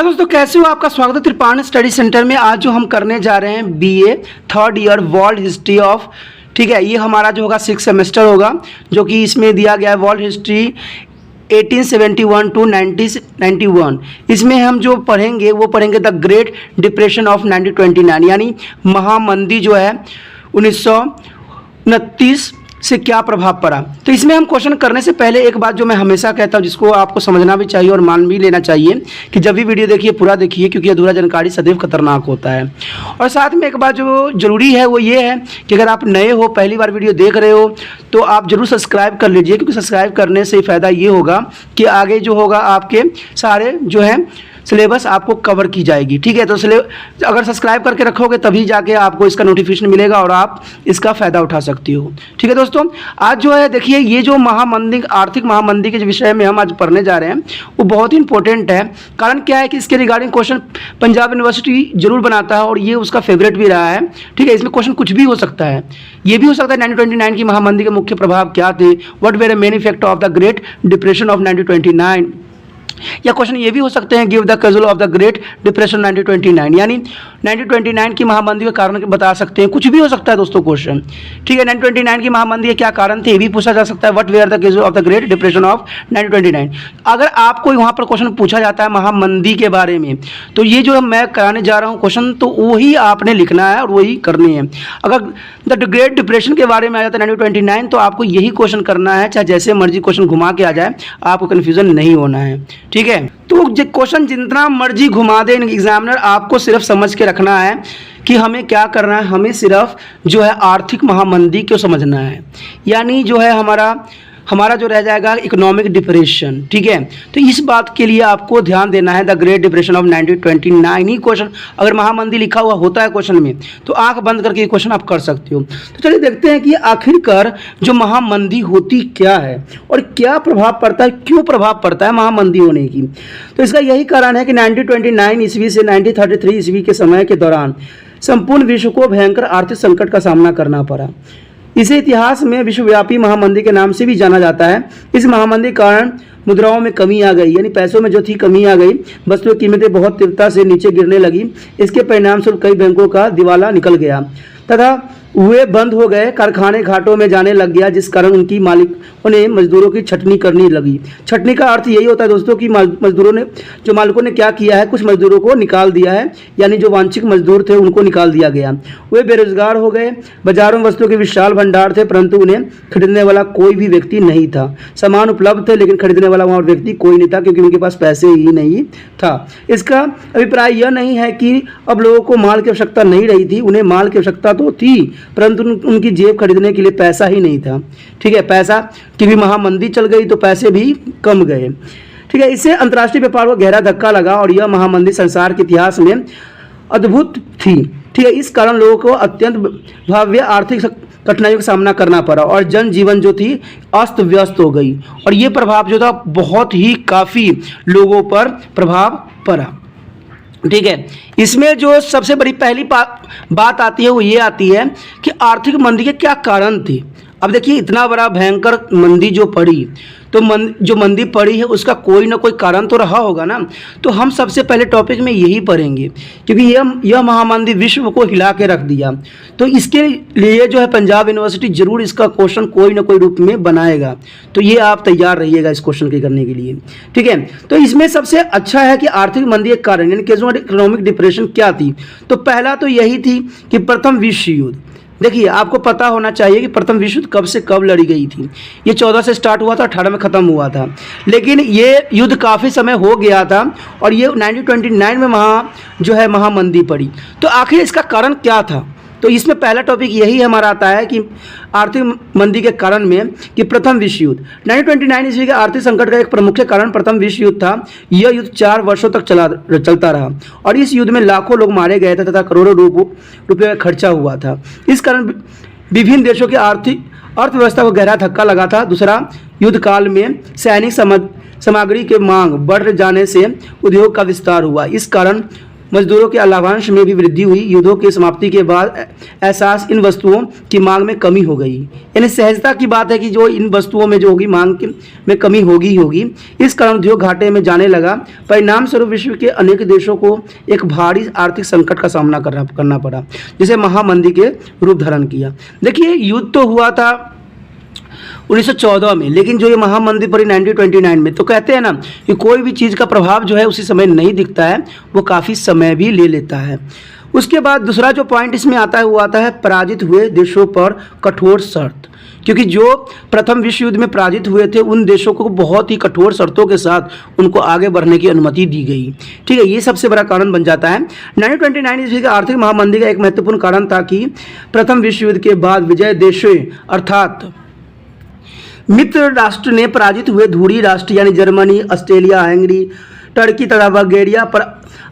Hello दोस्तों, कैसे हो? आपका स्वागत है त्रिपाण स्टडी सेंटर में। आज जो हम करने जा रहे हैं BA third year world history of, ठीक है, ये हमारा जो होगा 6 सेमेस्टर होगा, जो कि इसमें दिया गया है वर्ल्ड हिस्ट्री 1871 टू 1991। इसमें हम जो पढ़ेंगे वो पढ़ेंगे द ग्रेट डिप्रेशन ऑफ 1929, यानी महामंदी जो है 1929 से क्या प्रभाव पड़ा। तो इसमें हम क्वेश्चन करने से पहले एक बात जो मैं हमेशा कहता हूँ, जिसको आपको समझना भी चाहिए और मान भी लेना चाहिए, कि जब भी वीडियो देखिए पूरा देखिए, क्योंकि अधूरा जानकारी सदैव खतरनाक होता है। और साथ में एक बात जो जरूरी है वो ये है कि अगर आप नए हो, पहली बार वीडियो देख रहे हो, तो आप जरूर सब्सक्राइब कर लीजिए, क्योंकि सब्सक्राइब करने से फ़ायदा ये होगा कि आगे जो होगा आपके सारे जो है सिलेबस आपको कवर की जाएगी। ठीक है, तो अगर सब्सक्राइब करके रखोगे तभी जाके आपको इसका नोटिफिकेशन मिलेगा और आप इसका फ़ायदा उठा सकती हो। ठीक है दोस्तों, आज जो है देखिए, ये जो महामंदी, आर्थिक महामंदी के विषय में हम आज पढ़ने जा रहे हैं वो बहुत ही इंपॉर्टेंट है। कारण क्या है कि इसके रिगार्डिंग क्वेश्चन पंजाब यूनिवर्सिटी जरूर बनाता है और ये उसका फेवरेट भी रहा है। ठीक है, इसमें क्वेश्चन कुछ भी हो सकता है। ये भी हो सकता है 1929 की महामंदी के मुख्य प्रभाव क्या थे, what were main effect of the great depression of 1929, या क्वेश्चन ये भी हो सकते हैं give the cause of the great depression 1929, यानी 1929 की महामंदी के कारण बता सकते हैं। कुछ भी हो सकता है दोस्तों क्वेश्चन। ठीक है, 1929 की महामंदी के क्या कारण थे ये भी पूछा जा सकता है। What were the cause of the great depression of 1929। अगर आपको वहाँ पर क्वेश्चन पूछा जाता है महामंदी के बारे में, तो ये जो मैं कराने जा रहा हूँ क्वेश्चन, तो वही आपने लिखना है और वही करनी है। अगर द ग्रेट डिप्रेशन के बारे में आ जाता है 1929, तो आपको यही क्वेश्चन करना है, चाहे जैसे मर्जी क्वेश्चन घुमा के आ जाए, आपको कन्फ्यूजन नहीं होना है। ठीक है, तो क्वेश्चन जितना मर्जी घुमा दे एग्जामिनर, आपको सिर्फ समझ के रखना है कि हमें क्या करना है। हमें सिर्फ जो है आर्थिक महामंदी को समझना है, यानी जो है हमारा जो रह जाएगा इकोनॉमिक डिप्रेशन। ठीक है, तो इस बात के लिए आपको ध्यान देना है। The great depression of 1929 he question, अगर महामंदी लिखा हुआ होता है क्वेश्चन में, तो आंख बंद करके ये क्वेश्चन आप कर सकते हो। तो चलिए देखते हैं कि आखिरकार जो महामंदी होती क्या है और क्या प्रभाव पड़ता है, क्यों प्रभाव पड़ता है महामंदी होने की। तो इसका यही कारण है कि 1929 ईस्वी से 1933 ईस्वी के समय के दौरान संपूर्ण विश्व को भयंकर आर्थिक संकट का सामना करना पड़ा। इसे इतिहास में विश्वव्यापी महामंदी के नाम से भी जाना जाता है। इस महामंदी के कारण मुद्राओं में कमी आ गई, यानी पैसों में जो थी कमी आ गई, वस्तुओं की कीमतें बहुत तीव्रता से नीचे गिरने लगी। इसके परिणाम स्वरूप कई बैंकों का दिवाला निकल गया तथा वे बंद हो गए, कारखाने घाटों में जाने लग गया, जिस कारण उनकी मालिकों ने मजदूरों की छटनी करनी लगी। छटनी का अर्थ यही होता है दोस्तों कि मजदूरों ने, जो मालिकों ने क्या किया है, कुछ मजदूरों को निकाल दिया है, यानी जो वांछित मजदूर थे उनको निकाल दिया गया। वे बेरोजगार हो गए। बाजारों में वस्तुओं के विशाल भंडार थे, परंतु उन्हें खरीदने वाला कोई भी व्यक्ति नहीं था। सामान उपलब्ध थे, लेकिन खरीदने वाला वहाँ व्यक्ति कोई नहीं था, क्योंकि उनके पास पैसे ही नहीं था। इसका अभिप्राय यह नहीं है कि अब लोगों को माल की आवश्यकता नहीं रही थी, उन्हें माल की आवश्यकता तो थी, परंतु उनकी जेब खरीदने के लिए पैसा ही नहीं था। ठीक है, पैसा की भी महामंदी चल गई तो पैसे भी कम गए। ठीक है, इससे अंतर्राष्ट्रीय व्यापार को गहरा धक्का लगा और यह महामंदी संसार के इतिहास में अद्भुत थी। ठीक है, इस कारण लोगों को अत्यंत भव्य आर्थिक कठिनाइयों का सामना करना पड़ा और जनजीवन जो थी अस्त व्यस्त हो गई, और ये प्रभाव जो था बहुत ही काफ़ी लोगों पर प्रभाव पड़ा। ठीक है, इसमें जो सबसे बड़ी पहली बात आती है वो ये आती है कि आर्थिक मंदी के क्या कारण थे। अब देखिए, इतना बड़ा भयंकर मंदी जो पड़ी, तो जो मंदी पड़ी है उसका कोई ना कोई कारण तो रहा होगा ना। तो हम सबसे पहले टॉपिक में यही पढ़ेंगे, क्योंकि यह महामंदी विश्व को हिला के रख दिया। तो इसके लिए जो है पंजाब यूनिवर्सिटी जरूर इसका क्वेश्चन कोई ना कोई रूप में बनाएगा, तो ये आप तैयार रहिएगा इस क्वेश्चन के करने के लिए। ठीक है, तो इसमें सबसे अच्छा है कि आर्थिक मंदी के कारण, यानी इकोनॉमिक डिप्रेशन क्या थी। तो पहला तो यही थी कि प्रथम विश्व युद्ध। देखिए, आपको पता होना चाहिए कि प्रथम विश्व युद्ध कब से कब लड़ी गई थी। ये 14 से स्टार्ट हुआ था, 18 में ख़त्म हुआ था, लेकिन ये युद्ध काफ़ी समय हो गया था और ये 1929 में जो है महामंदी पड़ी। तो आखिर इसका कारण क्या था। तो इसमें पहला टॉपिक यही हमारा आता है कि आर्थिक मंदी के कारण में कि प्रथम विश्व युद्ध 1929 ईस्वी के आर्थिक संकट का एक प्रमुख कारण प्रथम विश्व युद्ध था। यह युद्ध 4 वर्षों तक चलता रहा और इस युद्ध में लाखों लोग मारे गए थे तथा करोड़ों रुपये का खर्चा हुआ था। इस कारण विभिन्न देशों की अर्थव्यवस्था को गहरा धक्का लगा था। दूसरा, युद्ध काल में सैनिक सामग्री के मांग बढ़ जाने से उद्योग का विस्तार हुआ। इस कारण मजदूरों के लाभांश में भी वृद्धि हुई। युद्धों की समाप्ति के बाद एहसास इन वस्तुओं की मांग में कमी हो गई। यानी सहजता की बात है कि जो इन वस्तुओं में जो होगी में कमी होगी। इस कारण उद्योग घाटे में जाने लगा। परिणाम स्वरूप विश्व के अनेक देशों को एक भारी आर्थिक संकट का सामना करना पड़ा, जिसे महामंदी के रूप धारण किया। देखिए, युद्ध तो हुआ था 1914 में, लेकिन जो ये महामंदी पड़ी 1929 में। तो कहते हैं ना कि कोई भी चीज़ का प्रभाव जो है उसी समय नहीं दिखता है, वो काफ़ी समय भी ले लेता है। उसके बाद दूसरा जो पॉइंट इसमें आता है वो आता है पराजित हुए देशों पर कठोर शर्त। क्योंकि जो प्रथम विश्व युद्ध में पराजित हुए थे उन देशों को बहुत ही कठोर शर्तों के साथ उनको आगे बढ़ने की अनुमति दी गई। ठीक है, ये सबसे बड़ा कारण बन जाता है। 1929 ईस्वी की आर्थिक महामंदी का एक महत्वपूर्ण कारण था कि प्रथम विश्व युद्ध के बाद विजय देशों अर्थात मित्र राष्ट्र ने पराजित हुए धुरी राष्ट्र यानी जर्मनी, ऑस्ट्रेलिया, हंगरी, टर्की तथा बल्गेरिया पर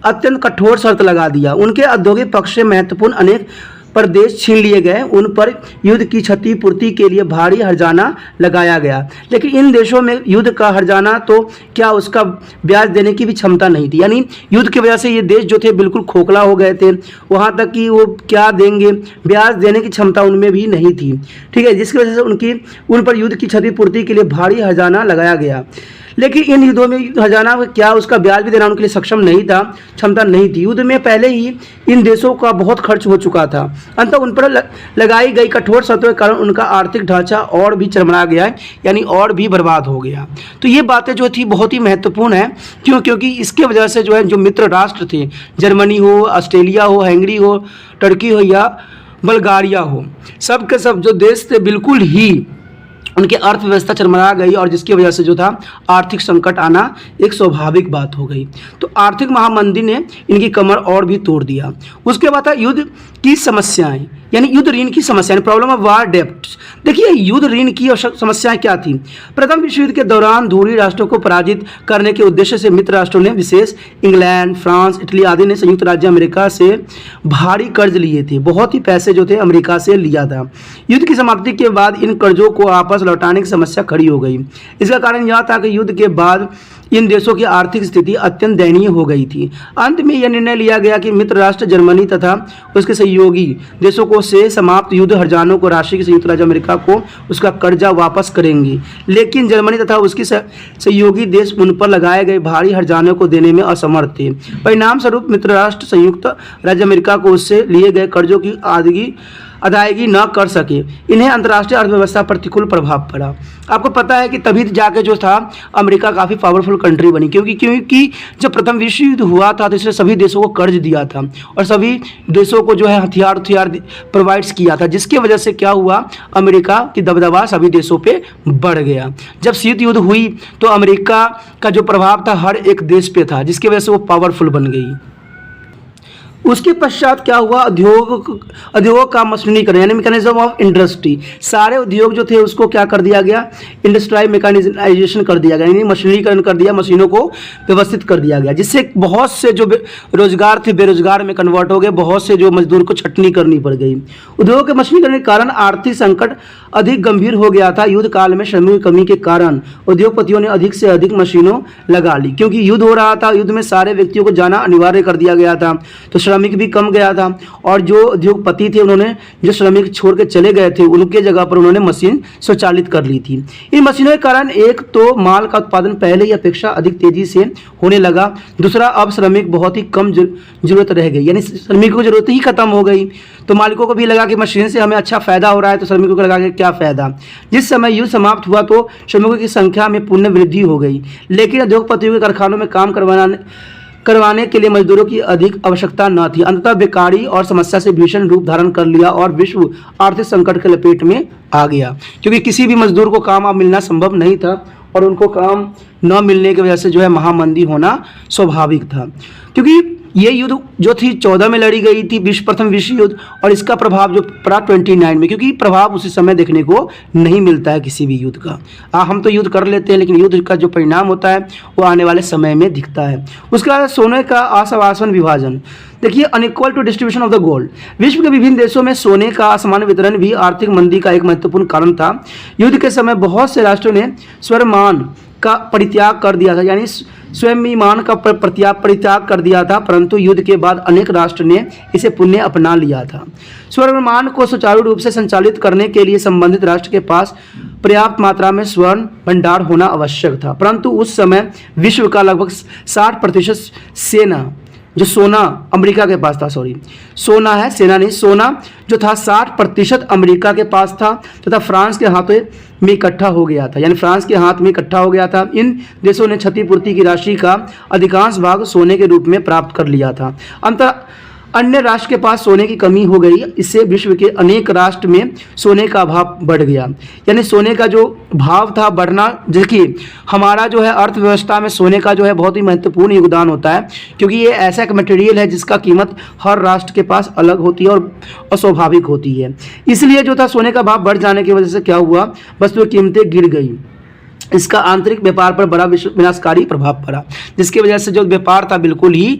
अत्यंत कठोर शर्त लगा दिया। उनके औद्योगिक पक्ष से महत्वपूर्ण अनेक प्रदेश छीन लिए गए। उन पर युद्ध की क्षतिपूर्ति के लिए भारी हर्जाना लगाया गया। लेकिन इन देशों में युद्ध का हर्जाना तो क्या, उसका ब्याज देने की भी क्षमता नहीं थी। यानी युद्ध की वजह से ये देश जो थे बिल्कुल खोखला हो गए थे। वहाँ तक कि वो क्या देंगे, ब्याज देने की क्षमता उनमें भी नहीं थी। ठीक है, जिसकी वजह से उन पर युद्ध की क्षतिपूर्ति के लिए भारी हर्जाना लगाया गया। लेकिन इन युद्धों में हर्जाना क्या, उसका ब्याज भी देना उनके लिए सक्षम नहीं था, क्षमता नहीं थी। युद्ध में पहले ही इन देशों का बहुत खर्च हो चुका था। अंततः उन पर लगाई गई कठोर शर्तों के कारण उनका आर्थिक ढांचा और भी चरमरा गया है, यानी और भी बर्बाद हो गया। तो ये बातें जो थी बहुत ही महत्वपूर्ण है। क्योंकि इसके वजह से जो है जो मित्र राष्ट्र थे, जर्मनी हो, ऑस्ट्रेलिया हो, हंगरी हो, टर्की हो या बल्गारिया हो, सब के सब जो देश थे बिल्कुल ही उनकी अर्थव्यवस्था चरमरा गई और जिसकी वजह से जो था आर्थिक संकट आना एक स्वाभाविक बात हो गई। तो आर्थिक महामंदी ने इनकी कमर और भी तोड़ दिया। उसके बाद था युद्ध की समस्याएं, यानी युद्ध ऋण की समस्या, प्रॉब्लम ऑफ वार डेब्ट। देखिए, युद्ध ऋण की समस्याएं क्या थी। प्रथम विश्व युद्ध के दौरान धुरी राष्ट्रों को पराजित करने के उद्देश्य से मित्र राष्ट्रों ने, विशेष इंग्लैंड, फ्रांस, इटली आदि ने संयुक्त राज्य अमेरिका से भारी कर्ज लिए थे। बहुत ही पैसे जो थे अमेरिका से लिया था। युद्ध की समाप्ति के बाद इन कर्जों को आपस लौटाने की समस्या खड़ी हो गई। इसका कारण यह था कि युद्ध के बाद इन देशों की आर्थिक स्थिति अत्यंत दयनीय हो गई थी। अंत में यह निर्णय लिया गया कि मित्र राष्ट्र जर्मनी तथा उसके सहयोगी देशों को से समाप्त युद्ध हर्जानों को राशि की संयुक्त राज्य अमेरिका को उसका कर्जा वापस करेंगे। लेकिन जर्मनी तथा उसकी सहयोगी देश उन पर लगाए गए भारी हर्जानों को देने में असमर्थ थे। परिणाम स्वरूप मित्र राष्ट्र संयुक्त राज्य अमेरिका को उससे लिए गए कर्जों की अदायगी न कर सके। इन्हें अंतर्राष्ट्रीय अर्थव्यवस्था पर प्रतिकूल प्रभाव पड़ा। आपको पता है कि तभी जाके जो था अमेरिका काफ़ी पावरफुल कंट्री बनी, क्योंकि जब प्रथम विश्व युद्ध हुआ था तो इसने सभी देशों को कर्ज दिया था और सभी देशों को जो है हथियार प्रोवाइड्स किया था, जिसकी वजह से क्या हुआ, अमेरिका की दबदबा सभी देशों पर बढ़ गया। जब शीत युद्ध हुई तो अमेरिका का जो प्रभाव था हर एक देश पे था, जिसकी वजह से वो पावरफुल बन गई। उसके पश्चात क्या हुआ, उद्योग का मशीनीकरण यानी मैकेनिज्म ऑफ इंडस्ट्री। सारे उद्योग जो थे उसको क्या कर दिया गया, इंडस्ट्रियल मैकेनाइजेशन कर दिया गया, यानी मशीनीकरण कर दिया, मशीनों को व्यवस्थित कर दिया गया, जिससे बहुत से जो रोजगार थे बेरोजगार में कन्वर्ट हो गए, बहुत से जो मजदूर को छटनी करनी पड़ गई। उद्योग के मशीनीकरण के कारण आर्थिक संकट अधिक गंभीर हो गया था। युद्ध काल में श्रमिकों की कमी के कारण उद्योगपतियों ने अधिक से अधिक मशीनों लगा ली। क्योंकि युद्ध हो रहा था, युद्ध में सारे व्यक्तियों को जाना अनिवार्य कर दिया गया था, तो श्रमिक भी कम गया था। और जो उद्योगपति थे उन्होंने जो श्रमिक छोड़ के चले गए थे उनके जगह पर उन्होंने मशीन स्वचालित कर ली थी। इन मशीनों के कारण एक तो माल का उत्पादन पहले ही अपेक्षा अधिक तेजी से होने लगा, दूसरा अब श्रमिक बहुत ही कम जरूरत रह गई, यानी श्रमिकों की जरूरत ही खत्म हो गई। तो मालिकों को भी लगा कि मशीन से हमें अच्छा फायदा हो रहा है, तो श्रमिकों को लगा कि क्या फायदा। जिस समय युद्ध समाप्त हुआ तो श्रमिकों की संख्या में पुण्य वृद्धि हो गई, लेकिन उद्योगपतियों के कारखानों में काम करवाने के लिए मजदूरों की अधिक आवश्यकता न थी। अंततः बेकारी और समस्या से भीषण रूप धारण कर लिया और विश्व आर्थिक संकट के लपेट में आ गया, क्योंकि किसी भी मजदूर को काम अब मिलना संभव नहीं था और उनको काम न मिलने की वजह से जो है महामंदी होना स्वाभाविक था। क्योंकि ये युद्ध जो थी 14 में लड़ी गई थी, प्रथम विश्व युद्ध, और इसका प्रभाव जो पड़ा 29 में, क्योंकि प्रभाव उसी समय देखने को नहीं मिलता है किसी भी युद्ध का। हम तो युद्ध कर लेते हैं, लेकिन युद्ध का जो परिणाम होता है वो आने वाले समय में दिखता है। उसके बाद सोने का असमान विभाजन। देखिए, unequal to distribution of the gold. विश्व के विभिन्न देशों में सोने का असमान वितरण भी आर्थिक मंदी का एक महत्वपूर्ण कारण था। युद्ध के समय बहुत से राष्ट्रों ने स्वर्ण का परित्याग कर दिया था, यानी स्वाभिमान का परित्याग कर दिया था, परंतु युद्ध के बाद अनेक राष्ट्र ने इसे पुनः अपना लिया था। स्वाभिमान को सुचारू रूप से संचालित करने के लिए संबंधित राष्ट्र के पास पर्याप्त मात्रा में स्वर्ण भंडार होना आवश्यक था, परंतु उस समय विश्व का लगभग 60% सेना जो सोना अमेरिका के पास था, सोना है, सेना नहीं, सोना जो था 60% अमेरिका के पास था तथा फ्रांस के हाथों में इकट्ठा हो गया था, यानी फ्रांस के हाथ में इकट्ठा हो गया था। इन देशों ने क्षतिपूर्ति की राशि का अधिकांश भाग सोने के रूप में प्राप्त कर लिया था। अन्य राष्ट्र के पास सोने की कमी हो गई, इससे विश्व के अनेक राष्ट्र में सोने का अभाव बढ़ गया, यानी सोने का जो भाव था बढ़ना। देखिए हमारा जो है अर्थव्यवस्था में सोने का जो है बहुत ही महत्वपूर्ण योगदान होता है, क्योंकि ये ऐसा एक मटेरियल है जिसका कीमत हर राष्ट्र के पास अलग होती है और अस्वाभाविक होती है। इसलिए जो था सोने का भाव बढ़ जाने की वजह से क्या हुआ, वस्तु की कीमतें गिर गई। इसका आंतरिक व्यापार पर बड़ा विनाशकारी प्रभाव पड़ा, जिसकी वजह से जो व्यापार था बिल्कुल ही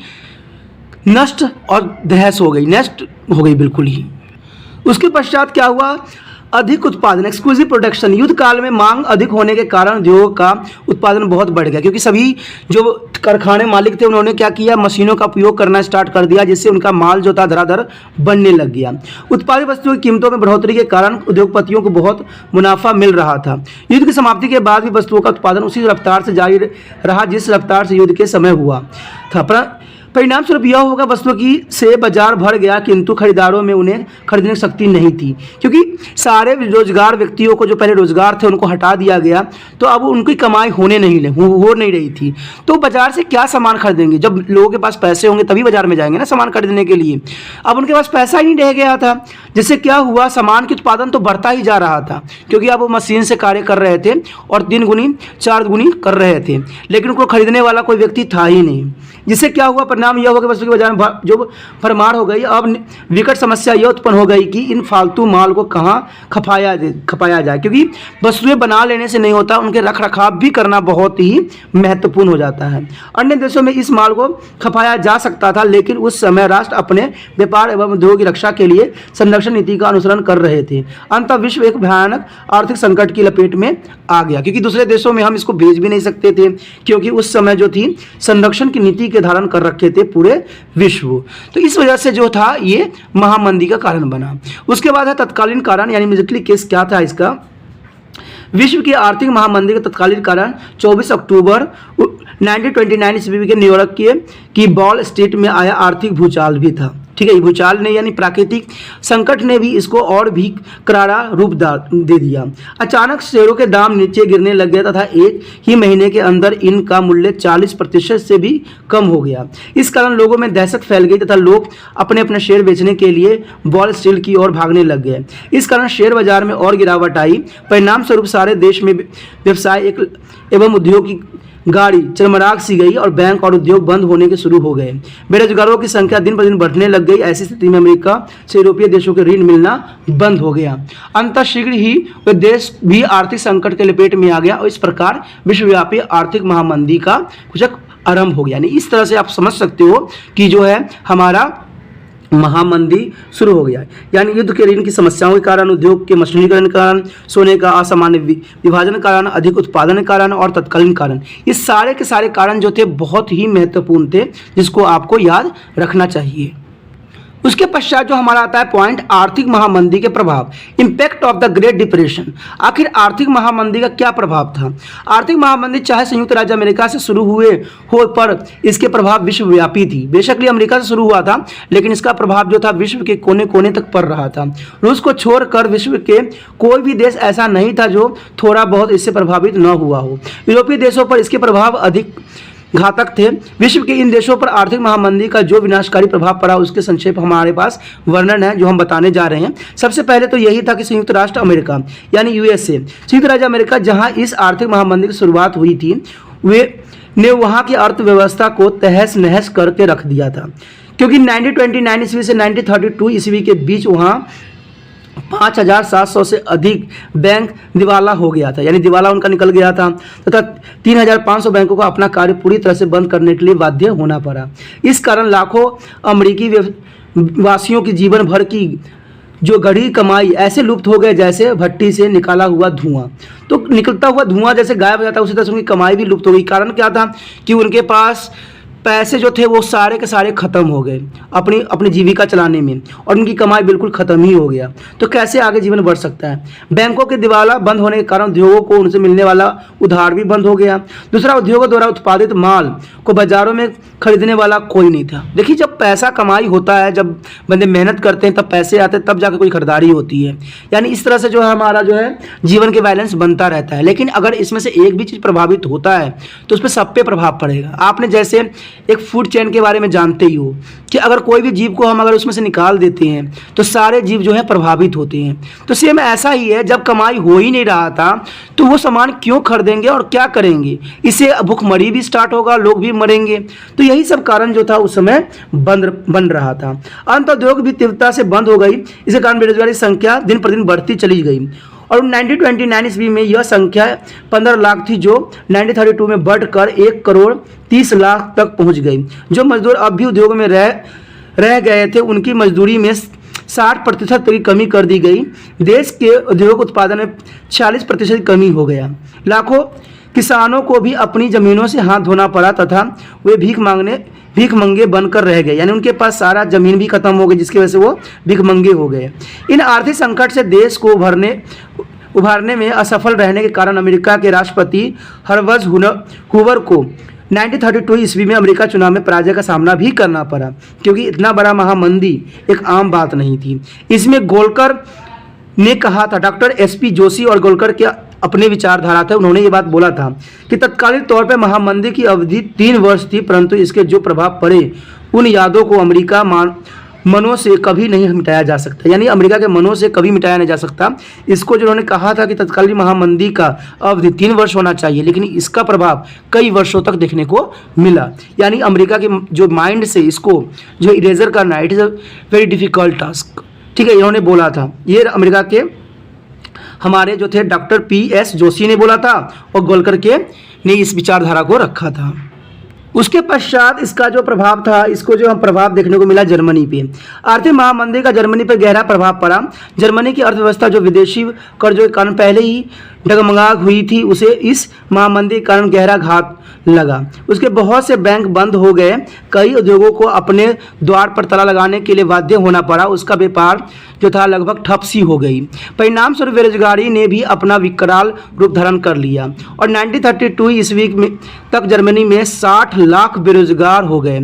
नष्ट और तहस हो गई, नष्ट हो गई बिल्कुल ही। उसके पश्चात क्या हुआ, अधिक उत्पादन, एक्सक्लूसिव प्रोडक्शन। युद्ध काल में मांग अधिक होने के कारण उद्योग का उत्पादन बहुत बढ़ गया, क्योंकि सभी जो कारखाने मालिक थे उन्होंने क्या किया, मशीनों का उपयोग करना स्टार्ट कर दिया, जिससे उनका माल जो था धड़ाधड़ बढ़ने लग गया। उत्पादित वस्तुओं की कीमतों में बढ़ोतरी के कारण उद्योगपतियों को बहुत मुनाफा मिल रहा था। युद्ध की समाप्ति के बाद भी वस्तुओं का उत्पादन उसी रफ्तार से जारी रहा जिस रफ्तार से युद्ध के समय हुआ था। परिणाम स्वरूप यह होगा, वस्तुओं की से बाजार भर गया, किंतु खरीदारों में उन्हें खरीदने की शक्ति नहीं थी, क्योंकि सारे रोजगार व्यक्तियों को जो पहले रोजगार थे उनको हटा दिया गया, तो अब उनकी कमाई हो नहीं रही थी। तो बाजार से क्या सामान खरीदेंगे, जब लोगों के पास पैसे होंगे तभी बाजार में जाएंगे ना सामान खरीदने के लिए। अब उनके पास पैसा ही नहीं रह गया था, जिससे क्या हुआ, सामान के उत्पादन तो बढ़ता ही जा रहा था, क्योंकि अब वो मशीन से कार्य कर रहे थे और 3 गुनी 4 गुनी कर रहे थे, लेकिन उनको खरीदने वाला कोई व्यक्ति था ही नहीं। जिससे क्या हुआ, परिणाम यह हुआ कि वस्तु के बाजार में जो भरमार हो गई। अब विकट समस्या यह उत्पन्न हो गई कि इन फालतू माल को कहाँ खपाया जाए, क्योंकि वस्तुएं बना लेने से नहीं होता, उनके रख रखाव भी करना बहुत ही महत्वपूर्ण हो जाता है। अन्य देशों में इस माल को खपाया जा सकता था, लेकिन उस समय राष्ट्र अपने व्यापार एवं उद्योग की रक्षा के लिए संरक्षण नीति का अनुसरण कर रहे थे। अंततः विश्व एक भयानक आर्थिक संकट की लपेट में आ गया, क्योंकि दूसरे देशों में हम इसको भेज भी नहीं सकते थे, क्योंकि उस समय जो थी संरक्षण की नीति के धारण कर रखे थे पूरे विश्व। तो इस वजह से जो था ये महामंदी का कारण बना। उसके बाद है तत्कालीन कारण, यानी इमीडिएटली केस क्या था इसका। विश्व की आर्थिक महामंदी का तत्कालीन कारण 24 अक्टूबर 1929 ईस्वी के न्यूयॉर्क की वॉल स्ट्रीट में आया आर्थिक भूचाल भी था। ठीक है, भूचाल ने यानी प्राकृतिक संकट ने भी इसको और भी करारा रूप दे दिया। अचानक शेयरों के दाम नीचे गिरने लग गया तथा एक ही महीने के अंदर इनका मूल्य 40% से भी कम हो गया। इस कारण लोगों में दहशत फैल गई तथा लोग अपने अपने शेयर बेचने के लिए वॉल स्ट्रीट की ओर भागने लग गए। इस कारण शेयर बाजार में और गिरावट आई। परिणाम स्वरूप सारे देश में व्यवसाय एवं उद्योग की गाड़ी चरमराग सी गई और बैंक और उद्योग बंद होने के शुरू हो गए। बेरोजगारों की संख्या दिन पर दिन बढ़ने लग गई। ऐसी स्थिति में अमेरिका से यूरोपीय देशों के ऋण मिलना बंद हो गया। अंततः शीघ्र ही वह देश भी आर्थिक संकट के लपेट में आ गया और इस प्रकार विश्वव्यापी आर्थिक महामंदी का कुछ आरंभ हो गया। यानी इस तरह से आप समझ सकते हो कि जो है हमारा महामंदी शुरू हो गया। यानी युद्ध के ऋण की समस्याओं के कारण, उद्योग के मशीनीकरण के कारण, सोने का असामान्य विभाजन के कारण, अधिक उत्पादन के कारण और तत्कालीन कारण, ये सारे के सारे कारण जो थे बहुत ही महत्वपूर्ण थे, जिसको आपको याद रखना चाहिए। उसके पश्चात जो हमारा आता है पॉइंट, आर्थिक महामंदी के प्रभाव, impact of the great depression. आखिर आर्थिक महामंदी का क्या प्रभाव था। आर्थिक महामंदी चाहे संयुक्त राज्य अमेरिका से शुरू हो पर इसके प्रभाव विश्वव्यापी थी। बेशक ये अमेरिका से शुरू हुआ था, लेकिन इसका प्रभाव जो था विश्व के कोने कोने तक पड़ रहा था। रूस को छोड़कर विश्व के कोई भी देश ऐसा नहीं था जो थोड़ा बहुत इससे प्रभावित न हुआ हो। यूरोपीय देशों पर इसके प्रभाव अधिक घातक थे। विश्व के इन देशों पर आर्थिक महामंदी का जो विनाशकारी प्रभाव पड़ा उसके संक्षेप हमारे पास वर्णन है जो हम बताने जा रहे हैं। सबसे पहले तो यही था कि संयुक्त राष्ट्र अमेरिका यानी यूएसए, संयुक्त राज्य अमेरिका जहां इस आर्थिक महामंदी की शुरुआत हुई थी, वे ने वहां की अर्थव्यवस्था को तहस नहस करके रख दिया था, क्योंकि 1929 ईस्वी से 1932 ईस्वी के बीच वहां 5,700 से अधिक बैंक दिवाला हो गया था, यानी दिवाला उनका निकल गया था तथा 3,500 बैंकों को अपना कार्य पूरी तरह से बंद करने के लिए बाध्य होना पड़ा। इस कारण लाखों अमेरिकी वासियों की जीवन भर की जो गढ़ी कमाई ऐसे लुप्त हो गए जैसे भट्टी से निकाला हुआ धुआं। तो निकलता हुआ धुआं जैसे गायब हो जाता है, उसी तरह से उनकी कमाई भी लुप्त हो गई। कारण क्या था कि उनके पास पैसे जो थे वो सारे के सारे खत्म हो गए अपनी अपनी जीविका चलाने में, और उनकी कमाई बिल्कुल खत्म ही हो गया। तो कैसे आगे जीवन बढ़ सकता है? बैंकों के दिवाला बंद होने के कारण उद्योगों को उनसे मिलने वाला उधार भी बंद हो गया। दूसरा, उद्योगों द्वारा उत्पादित माल को बाजारों में खरीदने वाला कोई नहीं था। देखिए, जब पैसा कमाई होता है, जब बंदे मेहनत करते हैं, तब पैसे आते हैं, तब जाकर कोई खरीदारी होती है। यानी इस तरह से जो है हमारा जो है जीवन के बैलेंस बनता रहता है। लेकिन अगर इसमें से एक भी चीज़ प्रभावित होता है तो उस पर सब पे प्रभाव पड़ेगा। आपने जैसे एक फूड चेन के बारे में जानते ही हो कि अगर कोई भी जीव को हम अगर उसमें से निकाल देते हैं तो सारे जीव जो है प्रभावित होते हैं। तो सेम ऐसा ही है, जब कमाई हो ही नहीं रहा था तो वो सामान क्यों खरीदेंगे और क्या करेंगे? इससे भुखमरी भी स्टार्ट होगा, लोग भी मरेंगे। तो यही सब कारण जो था उस समय बन रहा था। अंत उद्योग भी तीव्रता से बंद हो गई। इसके कारण बेरोजगारी संख्या दिन प्रतिदिन बढ़ती चली गई और 1929 ईस्वी में यह संख्या 15 लाख थी, जो 1932 में बढ़कर 1,30,00,000 तक पहुंच गई। जो मजदूर अब भी उद्योग में रह गए थे उनकी मजदूरी में 60% की कमी कर दी गई। देश के उद्योग उत्पादन में 40% की कमी हो गया। लाखों किसानों को भी अपनी ज़मीनों से हाथ धोना पड़ा तथा वे भीख मंगे बनकर रह गए। यानी उनके पास सारा ज़मीन भी खत्म हो गई, जिसकी वजह से वो भीख मंगे हो गए। इन आर्थिक संकट से देश को उभारने में असफल रहने के कारण अमेरिका के राष्ट्रपति हर्बर्ट हूवर को 1932 ईस्वी में अमेरिका चुनाव में पराजय का सामना भी करना पड़ा, क्योंकि इतना बड़ा महामंदी एक आम बात नहीं थी। इसमें गोलकर ने कहा था, डॉक्टर SP जोशी और गोलकर के अपने विचारधारा थे। उन्होंने ये बात बोला था कि तत्कालीन तौर पर महामंदी की अवधि 3 वर्ष थी, परंतु इसके जो प्रभाव पड़े उन यादों को अमेरिका मनों से कभी नहीं मिटाया जा सकता। यानी अमेरिका के मनों से कभी मिटाया नहीं जा सकता। इसको जो उन्होंने कहा था कि तत्कालीन महामंदी का अवधि 3 वर्ष होना चाहिए, लेकिन इसका प्रभाव कई वर्षों तक देखने को मिला। यानी अमेरिका के जो माइंड से इसको जो इरेजर करना, it is a very difficult task. ठीक है, इन्होंने बोला था। ये अमेरिका के हमारे जो थे डॉक्टर PS जोशी ने बोला था और गोलकर के ने इस विचारधारा को रखा था। उसके पश्चात इसका जो प्रभाव था, इसको जो हम प्रभाव देखने को मिला जर्मनी पे। आर्थिक महामंदी का जर्मनी पर गहरा प्रभाव पड़ा। जर्मनी की अर्थव्यवस्था जो विदेशी कर्जों के कारण पहले ही डगमगा हुई थी, उसे इस महामंदी के कारण गहरा घात लगा। उसके बहुत से बैंक बंद हो गए। कई उद्योगों को अपने द्वार पर ताला लगाने के लिए बाध्य होना पड़ा। उसका व्यापार जो था लगभग ठप सी हो गई। परिणाम स्वरूप बेरोजगारी ने भी अपना विकराल रूप धारण कर लिया और 1932 ईस्वी तक जर्मनी में 60 लाख बेरोजगार हो गए।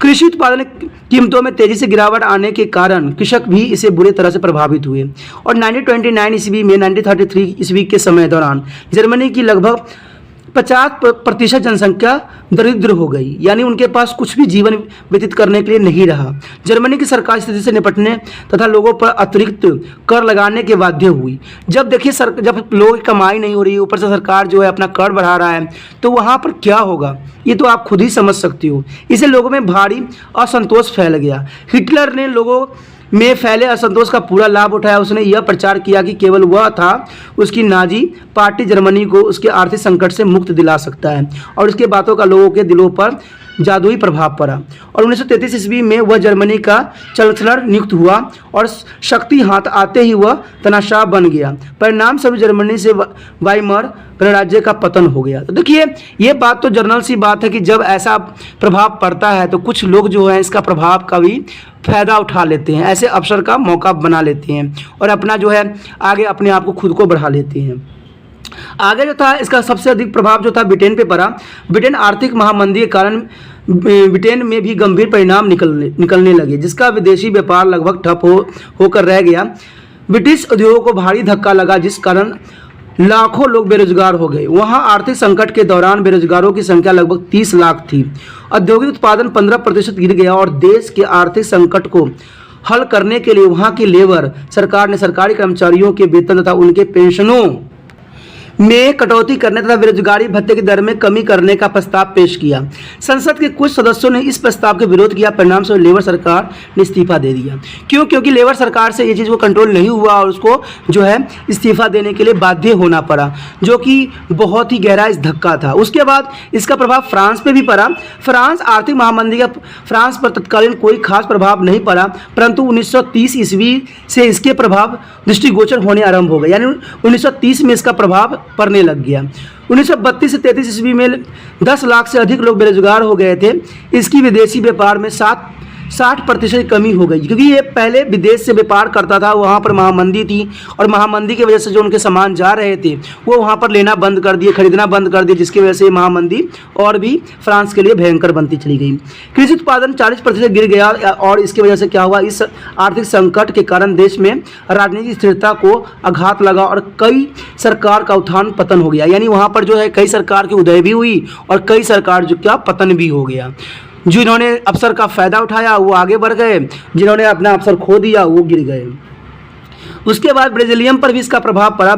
कृषि उत्पादन कीमतों में तेजी से गिरावट आने के कारण कृषक भी इसे बुरी तरह से प्रभावित हुए और 1929 ईस्वी में 1933 ईस्वी के समय दौरान जर्मनी की लगभग 50% जनसंख्या दरिद्र हो गई। यानी उनके पास कुछ भी जीवन व्यतीत करने के लिए नहीं रहा। जर्मनी की सरकार स्थिति से निपटने तथा लोगों पर अतिरिक्त कर लगाने के बाध्य हुई। जब देखिए जब लोगों की कमाई नहीं हो रही, ऊपर से सरकार जो है अपना कर बढ़ा रहा है, तो वहाँ पर क्या होगा ये तो आप खुद ही समझ सकती हो। इससे लोगों में भारी असंतोष फैल गया। हिटलर ने लोगों में फैले असंतोष का पूरा लाभ उठाया। उसने यह प्रचार किया कि केवल वह था उसकी नाजी पार्टी जर्मनी को उसके आर्थिक संकट से मुक्त दिला सकता है और उसके बातों का लोगों के दिलों पर जादुई प्रभाव पड़ा और 1933 ईस्वी में वह जर्मनी का चांसलर नियुक्त हुआ और शक्ति हाथ आते ही वह तनाशाह बन गया। परिणाम स्वरूप जर्मनी से वाइमर गणराज्य का पतन हो गया। तो देखिए, ये बात तो जनरल सी बात है कि जब ऐसा प्रभाव पड़ता है तो कुछ लोग जो है इसका प्रभाव का भी फ़ायदा उठा लेते हैं, ऐसे अवसर का मौका बना लेते हैं और अपना जो है आगे अपने आप को खुद को बढ़ा लेते हैं। आगे जो था इसका सबसे अधिक प्रभाव जो था ब्रिटेन पे पड़ा। ब्रिटेन आर्थिक महामंदी के कारण ब्रिटेन में भी गंभीर परिणाम निकलने लगे, जिसका विदेशी व्यापार लगभग ठप होकर रह गया। ब्रिटिश उद्योगों को भारी धक्का लगा, जिस कारण लाखों लोग बेरोजगार हो गए। वहाँ आर्थिक संकट के दौरान बेरोजगारों की संख्या लगभग 30 लाख थी। औद्योगिक उत्पादन 15% गिर गया और देश के आर्थिक संकट को हल करने के लिए वहाँ की लेबर सरकार ने सरकारी कर्मचारियों के वेतन तथा उनके पेंशनों में कटौती करने तथा बेरोजगारी भत्ते की दर में कमी करने का प्रस्ताव पेश किया। संसद के कुछ सदस्यों ने इस प्रस्ताव का विरोध किया। परिणाम से लेबर सरकार ने इस्तीफा दे दिया। क्यों? क्योंकि लेबर सरकार से ये चीज़ को कंट्रोल नहीं हुआ और उसको जो है इस्तीफा देने के लिए बाध्य होना पड़ा, जो कि बहुत ही गहरा इस धक्का था। उसके बाद इसका प्रभाव फ्रांस पे भी पड़ा। फ्रांस आर्थिक महामंदी का फ्रांस पर तत्कालीन कोई खास प्रभाव नहीं पड़ा, परंतु 1930 ईस्वी से इसके प्रभाव दृष्टिगोचर होने आरंभ हो गए, यानी 1930 में इसका प्रभाव पड़ने लग गया। 1932 से 33 ईस्वी में 10 लाख से अधिक लोग बेरोजगार हो गए थे। इसकी विदेशी व्यापार में 60% कमी हो गई, क्योंकि ये पहले विदेश से व्यापार करता था, वहाँ पर महामंदी थी और महामंदी की वजह से जो उनके सामान जा रहे थे वो वहाँ पर लेना बंद कर दिए, खरीदना बंद कर दिए, जिसकी वजह से महामंदी और भी फ्रांस के लिए भयंकर बनती चली गई। कृषि उत्पादन 40% गिर गया और इसकी वजह से क्या हुआ, इस आर्थिक संकट के कारण देश में राजनीतिक स्थिरता को आघात लगा और कई सरकार का उत्थान पतन हो गया, यानी वहाँ पर जो है कई सरकार की उदय भी हुई और कई सरकार जो क्या पतन भी हो गया। जिन्होंने अवसर का फ़ायदा उठाया वो आगे बढ़ गए, जिन्होंने अपना अवसर खो दिया वो गिर गए। उसके बाद बेल्जियम पर भी इसका प्रभाव पड़ा।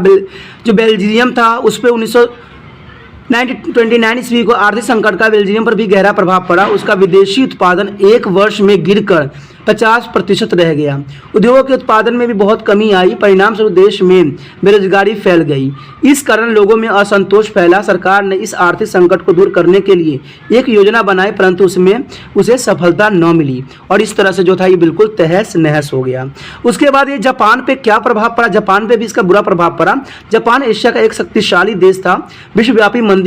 जो बेल्जियम था उस पर 1929 ईस्वी को आर्थिक संकट का बेल्जियम पर भी गहरा प्रभाव पड़ा। उसका विदेशी उत्पादन एक वर्ष में गिरकर 50% रह गया। उद्योगों के उत्पादन में भी बहुत कमी आई। परिणाम स्वरूप देश में बेरोजगारी फैल गई। इस कारण लोगों में असंतोष फैला। सरकार ने इस आर्थिक संकट को दूर करने के लिए एक योजना बनाई, परंतु उसमें उसे सफलता न मिली और इस तरह से जो था ये बिल्कुल तहस नहस हो गया। उसके बाद ये जापान पे क्या प्रभाव पड़ा? जापान पे भी इसका बुरा प्रभाव पड़ा। जापान एशिया का एक शक्तिशाली देश था। विश्वव्यापी मंदी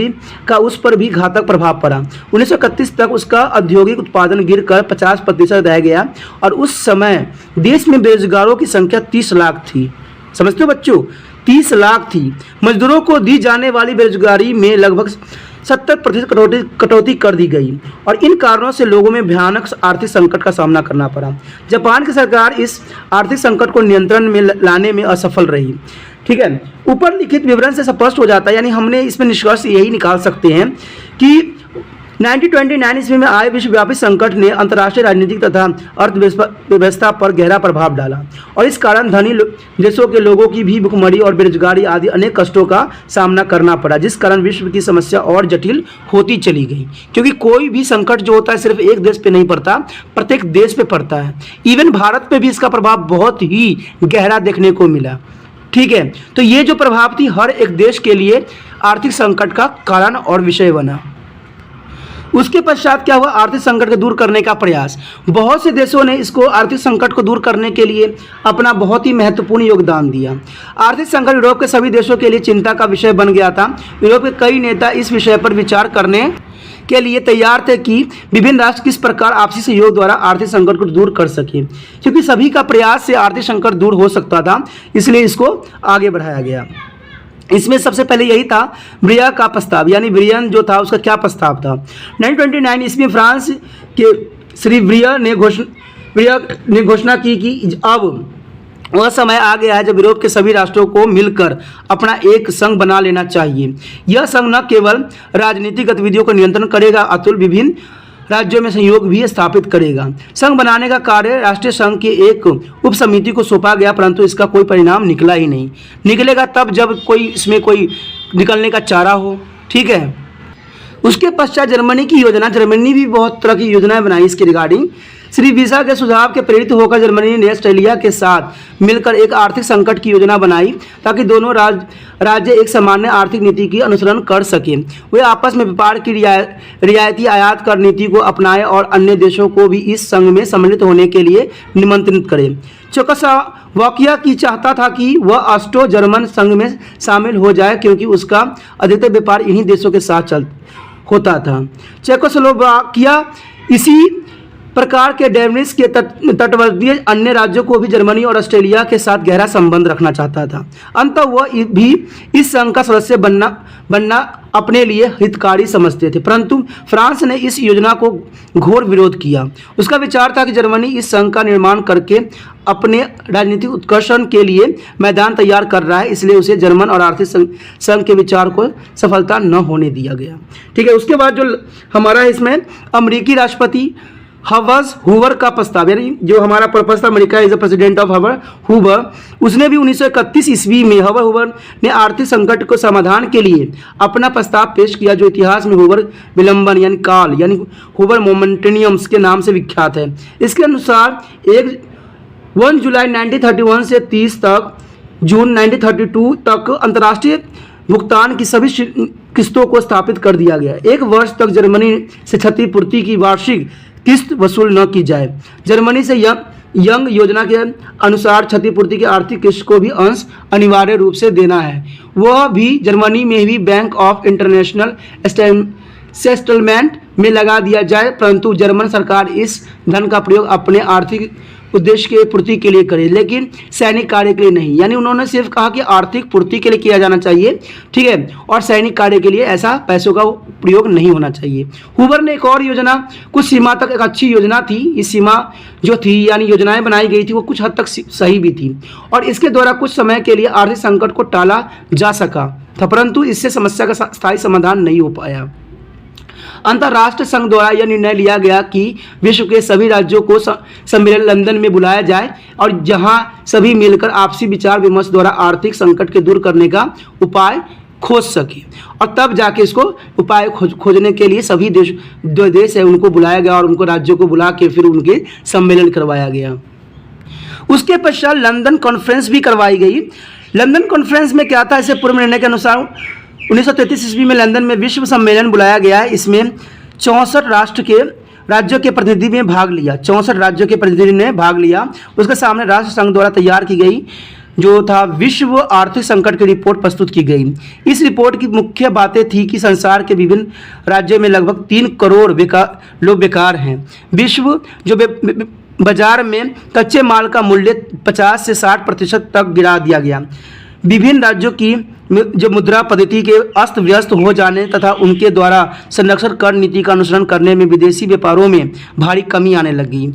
का उस पर भी घातक प्रभाव पड़ा। 1931 तक उसका औद्योगिक उत्पादन गिरकर 50% रह गया और उस समय देश में बेरोजगारों की संख्या 30 लाख थी। समझते हो बच्चों, 30 लाख थी। मजदूरों को दी जाने वाली बेरोजगारी में लगभग 70% कटौती कर दी गई और इन कारणों से लोगों में भयानक आर्थिक संकट का सामना करना पड़ा। जापान की सरकार इस आर्थिक संकट को नियंत्रण में लाने में असफल रही। ठीक है, ऊपर लिखित विवरण से स्पष्ट हो जाता है, यानी हमने इसमें निष्कर्ष यही निकाल सकते हैं कि 1929 ईस्वी में आए विश्वव्यापी संकट ने अंतर्राष्ट्रीय राजनीतिक तथा अर्थव्यवस्था पर गहरा प्रभाव डाला और इस कारण धनी देशों के लोगों की भी भुखमरी और बेरोजगारी आदि अनेक कष्टों का सामना करना पड़ा, जिस कारण विश्व की समस्या और जटिल होती चली गई। क्योंकि कोई भी संकट जो होता है सिर्फ एक देश पे नहीं पड़ता, प्रत्येक देश पे पड़ता है। इवन भारत पे भी इसका प्रभाव बहुत ही गहरा देखने को मिला। ठीक है, तो ये जो प्रभाव थी हर एक देश के लिए आर्थिक संकट का कारण और विषय बना। उसके पश्चात क्या हुआ? आर्थिक संकट को दूर करने का प्रयास। बहुत से देशों ने इसको आर्थिक संकट को दूर करने के लिए अपना बहुत ही महत्वपूर्ण योगदान दिया। आर्थिक संकट यूरोप के सभी देशों के लिए चिंता का विषय बन गया था। यूरोप के कई नेता इस विषय पर विचार करने के लिए तैयार थे कि विभिन्न राष्ट्र किस प्रकार आपसी सहयोग द्वारा आर्थिक संकट को दूर कर सके, क्योंकि सभी का प्रयास से आर्थिक संकट दूर हो सकता था, इसलिए इसको आगे बढ़ाया गया। इसमें सबसे पहले यही था ब्रिया का प्रस्ताव, यानी ब्रियन जो था उसका क्या प्रस्ताव था। 1929 ईस्वी में फ्रांस के श्री ब्रिया ने घोषणा की कि अब वह समय आ गया है जब यूरोप के सभी राष्ट्रों को मिलकर अपना एक संघ बना लेना चाहिए। यह संघ न केवल राजनीतिक गतिविधियों को नियंत्रण करेगा अतुल विभिन्न राज्यों में सहयोग भी स्थापित करेगा। संघ बनाने का कार्य राष्ट्रीय संघ की एक उप समिति को सौंपा गया, परंतु इसका कोई परिणाम निकला ही नहीं। निकलेगा तब जब इसमें कोई निकलने का चारा हो। ठीक है, उसके पश्चात जर्मनी की योजना। जर्मनी भी बहुत तरह की योजनाएं बनाई इसके रिगार्डिंग। श्री वीजा के सुझाव के प्रेरित होकर जर्मनी ने ऑस्ट्रेलिया के साथ मिलकर एक आर्थिक संकट की योजना बनाई ताकि दोनों राज्य एक सामान्य आर्थिक नीति की अनुसरण कर सकें। वे आपस में व्यापार की रियायती आयात कर नीति को अपनाएं और अन्य देशों को भी इस संघ में सम्मिलित होने के लिए निमंत्रित करें। चेकोस्लोवाकिया की चाहता था कि वह ऑस्ट्रो जर्मन संघ में शामिल हो जाए, क्योंकि उसका अधिकतर व्यापार इन्हीं देशों के साथ होता था। चेकोस्लोवाकिया इसी प्रकार के डेनिश के तटवर्ती अन्य राज्यों को भी जर्मनी और ऑस्ट्रेलिया के साथ गहरा संबंध रखना चाहता था। अंततः वह भी इस संघ का सदस्य बनना अपने लिए हितकारी समझते थे, परंतु फ्रांस ने इस योजना को घोर विरोध किया। उसका विचार था कि जर्मनी इस संघ का निर्माण करके अपने राजनीतिक उत्कर्षण के लिए मैदान तैयार कर रहा है, इसलिए उसे जर्मन और आर्थिक संघ के विचार को सफलता न होने दिया गया। ठीक है, उसके बाद जो हमारा इसमें अमेरिकी राष्ट्रपति हूवर का प्रस्ताव, यानी जो हमारा पर्पस था America is the president of Hoover, उसने भी 1931 ईस्वी में हूवर ने आर्थिक संकट को समाधान के लिए अपना प्रस्ताव पेश किया, जो इतिहास में हूवर विलंबन यानी काल यानी हूवर मोमेंटेनियम्स के नाम से विख्यात है। इसके अनुसार 1 जुलाई 1931 से 30 तक जून 1932 तक अंतर्राष्ट्रीय भुगतान की सभी किस्तों को स्थापित कर दिया गया। एक वर्ष तक जर्मनी से क्षतिपूर्ति की वार्षिक किस्त वसूल न की जाए। जर्मनी से यंग योजना के अनुसार क्षतिपूर्ति की आर्थिक किस्त को भी अंश अनिवार्य रूप से देना है, वह भी जर्मनी में भी बैंक ऑफ इंटरनेशनल सेटलमेंट में लगा दिया जाए, परंतु जर्मन सरकार इस धन का प्रयोग अपने आर्थिक उद्देश्य के पूर्ति के लिए करे, लेकिन सैनिक कार्य के लिए नहीं। यानी उन्होंने सिर्फ कहा कि आर्थिक पूर्ति के लिए किया जाना चाहिए, ठीक है, और सैनिक कार्य के लिए ऐसा पैसों का प्रयोग नहीं होना चाहिए। हूवर ने एक और योजना, कुछ सीमा तक एक अच्छी योजना थी, इस सीमा जो थी यानी योजनाएं बनाई गई थी वो कुछ हद तक सही भी थी, और इसके द्वारा कुछ समय के लिए आर्थिक संकट को टाला जा सका था, परंतु इससे समस्या का स्थायी समाधान नहीं हो पाया। अंतर्राष्ट्रीय संघ द्वारा यह निर्णय लिया गया कि विश्व के सभी राज्यों को सम्मेलन लंदन में बुलाया जाए, और जहां सभी मिलकर आपसी विचार विमर्श द्वारा आर्थिक संकट के दूर करने का उपाय खोज सके, और तब जाके इसको उपाय खोजने के लिए सभी देश है उनको बुलाया गया, और उनको राज्यों को बुला के फिर उनके सम्मेलन करवाया गया। उसके पश्चात लंदन कॉन्फ्रेंस भी करवाई गई। लंदन कॉन्फ्रेंस में क्या था, इसे पूर्व निर्णय के अनुसार 1933 ईस्वी में लंदन में विश्व सम्मेलन बुलाया गया है। इसमें 64 राज्यों के प्रतिनिधि ने भाग लिया। 64 राज्यों के प्रतिनिधि ने भाग लिया। उसके सामने राष्ट्र संघ द्वारा तैयार की गई जो था विश्व आर्थिक संकट की रिपोर्ट प्रस्तुत की गई। इस रिपोर्ट की मुख्य बातें थी कि संसार के विभिन्न राज्यों में लगभग 3 करोड़ लोग बेकार हैं। विश्व जो बाजार में कच्चे माल का मूल्य 50 से 60% तक गिरा दिया गया। विभिन्न राज्यों की जो मुद्रा पद्धति के अस्त व्यस्त हो जाने तथा उनके द्वारा संरक्षण कर नीति का अनुसरण करने में विदेशी व्यापारों में भारी कमी आने लगी।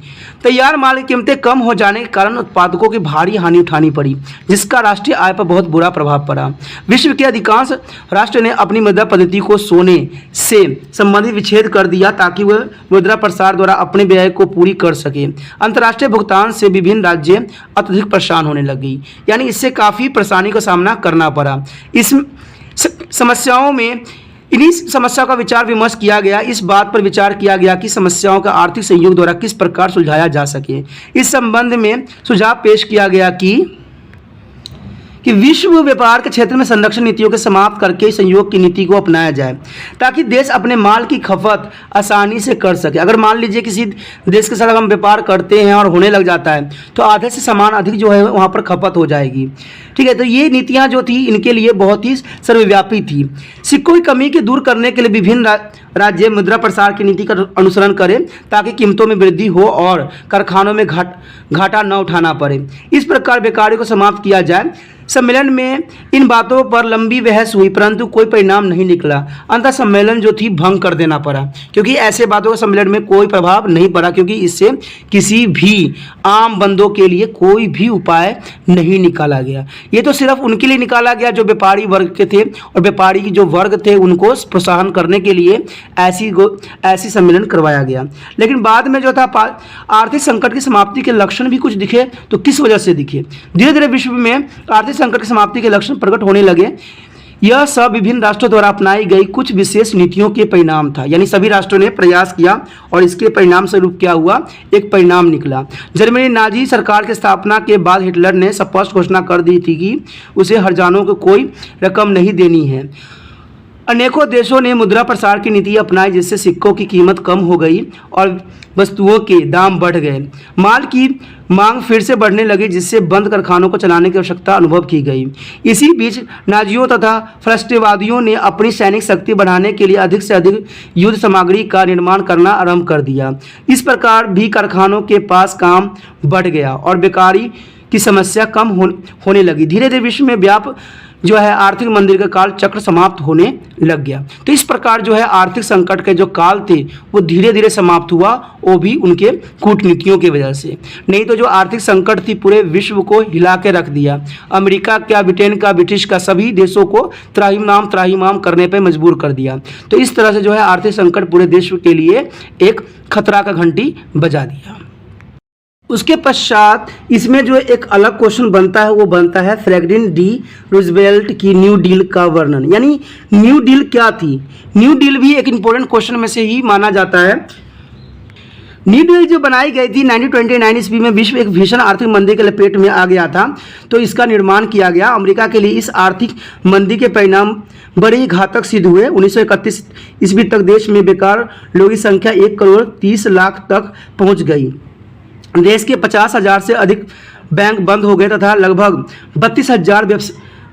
तैयार माल की कीमतें कम हो जाने के कारण उत्पादकों की भारी हानि उठानी पड़ी, जिसका राष्ट्रीय आय पर बहुत बुरा प्रभाव पड़ा। विश्व के अधिकांश राष्ट्र ने अपनी मुद्रा पद्धति को सोने से संबंधित विच्छेद कर दिया ताकि वह मुद्रा प्रसार द्वारा अपने व्यय को पूरी कर सके। अंतर्राष्ट्रीय भुगतान से विभिन्न राज्य अत्यधिक परेशान होने लगी, यानी इससे काफ़ी परेशानी का सामना करना पड़ा। इस समस्याओं में इन्हीं समस्याओं का विचार विमर्श किया गया। इस बात पर विचार किया गया कि समस्याओं का आर्थिक सहयोग द्वारा किस प्रकार सुलझाया जा सके। इस संबंध में सुझाव पेश किया गया कि विश्व व्यापार के क्षेत्र में संरक्षण नीतियों के समाप्त करके संयोग की नीति को अपनाया जाए ताकि देश अपने माल की खपत आसानी से कर सके। अगर मान लीजिए किसी देश के साथ हम व्यापार करते हैं और होने लग जाता है तो आधे से सामान अधिक जो है वहाँ पर खपत हो जाएगी, ठीक है। तो ये नीतियाँ जो थी इनके लिए बहुत ही सर्वव्यापी थी। सिक्कों की कमी के दूर करने के लिए विभिन्न राज्य मुद्रा प्रसार की नीति का अनुसरण करें ताकि कीमतों में वृद्धि हो और कारखानों में घाटा न उठाना पड़े। इस प्रकार बेकारी को समाप्त किया जाए। सम्मेलन में इन बातों पर लंबी बहस हुई परंतु कोई परिणाम नहीं निकला। अंततः सम्मेलन जो थी भंग कर देना पड़ा, क्योंकि ऐसे बातों का सम्मेलन में कोई प्रभाव नहीं पड़ा, क्योंकि इससे किसी भी आम बंदों के लिए कोई भी उपाय नहीं निकाला गया। ये तो सिर्फ उनके लिए निकाला गया जो व्यापारी वर्ग के थे, और व्यापारी की जो वर्ग थे उनको प्रोत्साहन करने के लिए ऐसी सम्मेलन करवाया गया। लेकिन बाद में जो था आर्थिक संकट की समाप्ति के लक्षण भी कुछ दिखे। तो किस वजह से दिखे? धीरे धीरे विश्व में आर्थिक संकट की समाप्ति के लक्षण प्रकट होने लगे। यह सब विभिन्न राष्ट्रों द्वारा अपनाई गई कुछ विशेष नीतियों के परिणाम था, यानी सभी राष्ट्रों ने प्रयास किया और इसके परिणाम स्वरूप क्या हुआ, एक परिणाम निकला। जर्मनी नाजी सरकार की स्थापना के बाद हिटलर ने स्पष्ट घोषणा कर दी थी कि उसे हर्जानों को कोई रकम नहीं देनी है। अनेकों देशों ने मुद्रा प्रसार की नीति अपनाई जिससे सिक्कों की कीमत कम हो गई और वस्तुओं के दाम बढ़ गए। माल की मांग फिर से बढ़ने लगी जिससे बंद कारखानों को चलाने की आवश्यकता अनुभव की गई। इसी बीच नाजियों तथा फलस्तीनवादियों ने अपनी सैनिक शक्ति बढ़ाने के लिए अधिक से अधिक युद्ध सामग्री का निर्माण करना आरंभ कर दिया। इस प्रकार भी कारखानों के पास काम बढ़ गया और बेकारी की समस्या कम होने लगी। धीरे धीरे विश्व में जो है आर्थिक मंदी का काल चक्र समाप्त होने लग गया। तो इस प्रकार जो है आर्थिक संकट के जो काल थे वो धीरे धीरे समाप्त हुआ, वो भी उनके कूटनीतियों की वजह से। नहीं तो जो आर्थिक संकट थी पूरे विश्व को हिला के रख दिया। अमेरिका का, ब्रिटेन का, ब्रिटिश का, सभी देशों को त्राहिमाम त्राहिमाम करने पर मजबूर कर दिया। तो इस तरह से जो है आर्थिक संकट पूरे विश्व के लिए एक खतरा का घंटी बजा दिया। उसके पश्चात इसमें जो एक अलग क्वेश्चन बनता है वो बनता है फ्रैंकलिन डी रूजवेल्ट की न्यू डील का वर्णन, यानी न्यू डील क्या थी। न्यू डील भी एक इंपॉर्टेंट क्वेश्चन में से ही माना जाता है। न्यू डील जो बनाई गई थी 1929 ईस्वी में विश्व एक भीषण आर्थिक मंदी के लपेट में आ गया था, तो इसका निर्माण किया गया। अमेरिका के लिए इस आर्थिक मंदी के परिणाम बड़े ही घातक सिद्ध हुए। 1931 ईस्वी तक देश में बेकार लोगों की संख्या 1,30,00,000 तक पहुंच गई। देश के 50,000 से अधिक बैंक बंद हो गए तथा लगभग 32,000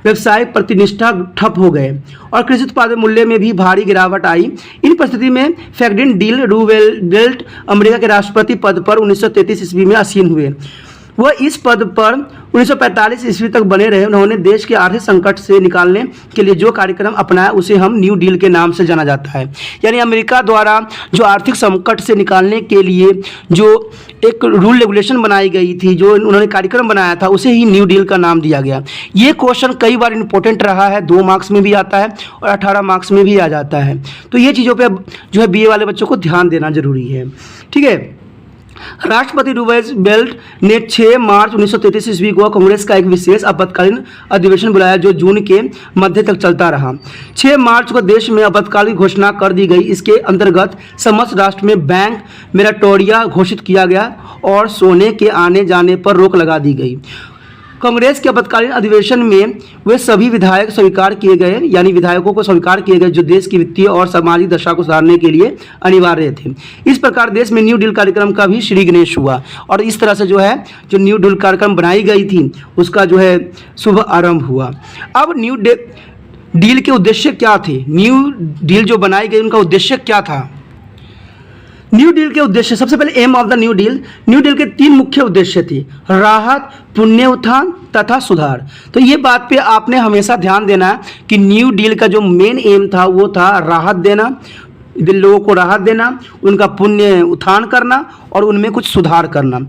व्यवसायिक प्रतिनिष्ठा ठप हो गए और कृषि उत्पादन मूल्य में भी भारी गिरावट आई। इन परिस्थिति में फ्रैंकलिन डी रूजवेल्ट अमेरिका के राष्ट्रपति पद पर 1933 ईस्वी में आसीन हुए। वह इस पद पर 1945 ईस्वी तक बने रहे। उन्होंने देश के आर्थिक संकट से निकालने के लिए जो कार्यक्रम अपनाया उसे हम न्यू डील के नाम से जाना जाता है। यानी अमेरिका द्वारा जो आर्थिक संकट से निकालने के लिए जो एक रूल रेगुलेशन बनाई गई थी, जो उन्होंने कार्यक्रम बनाया था, उसे ही न्यू डील का नाम दिया गया। ये क्वेश्चन कई बार इंपॉर्टेंट रहा है, 2 मार्क्स में भी आता है और 18 मार्क्स में भी आ जाता है। तो ये चीज़ों पर जो है BA वाले बच्चों को ध्यान देना जरूरी है। ठीक है। राष्ट्रपति रूजवेल्ट ने 6 मार्च 1933 ईस्वी को कांग्रेस का एक विशेष आपातकालीन अधिवेशन बुलाया जो जून के मध्य तक चलता रहा। 6 मार्च को देश में आपातकालीन घोषणा कर दी गई। इसके अंतर्गत समस्त राष्ट्र में बैंक मोरेटोरियम घोषित किया गया और सोने के आने जाने पर रोक लगा दी गई। कांग्रेस के आपातकालीन अधिवेशन में वे सभी विधायक स्वीकार किए गए, यानी विधायकों को स्वीकार किए गए जो देश की वित्तीय और सामाजिक दशा को सुधारने के लिए अनिवार्य थे। इस प्रकार देश में न्यू डील कार्यक्रम का भी श्री गणेश हुआ और इस तरह से जो है जो न्यू डील कार्यक्रम बनाई गई थी उसका जो है शुभ आरंभ हुआ। अब न्यू डील के उद्देश्य क्या थे? न्यू डील जो बनाई गई उनका उद्देश्य क्या था? न्यू डील के उद्देश्य, सबसे पहले aim of the new deal के 3 मुख्य उद्देश्य थे: राहत, पुनरुत्थान तथा सुधार। तो ये बात पे आपने हमेशा ध्यान देना है कि न्यू डील का जो मेन एम था वो था राहत देना, लोगों को राहत देना, उनका पुण्य उत्थान करना और उनमें कुछ सुधार करना।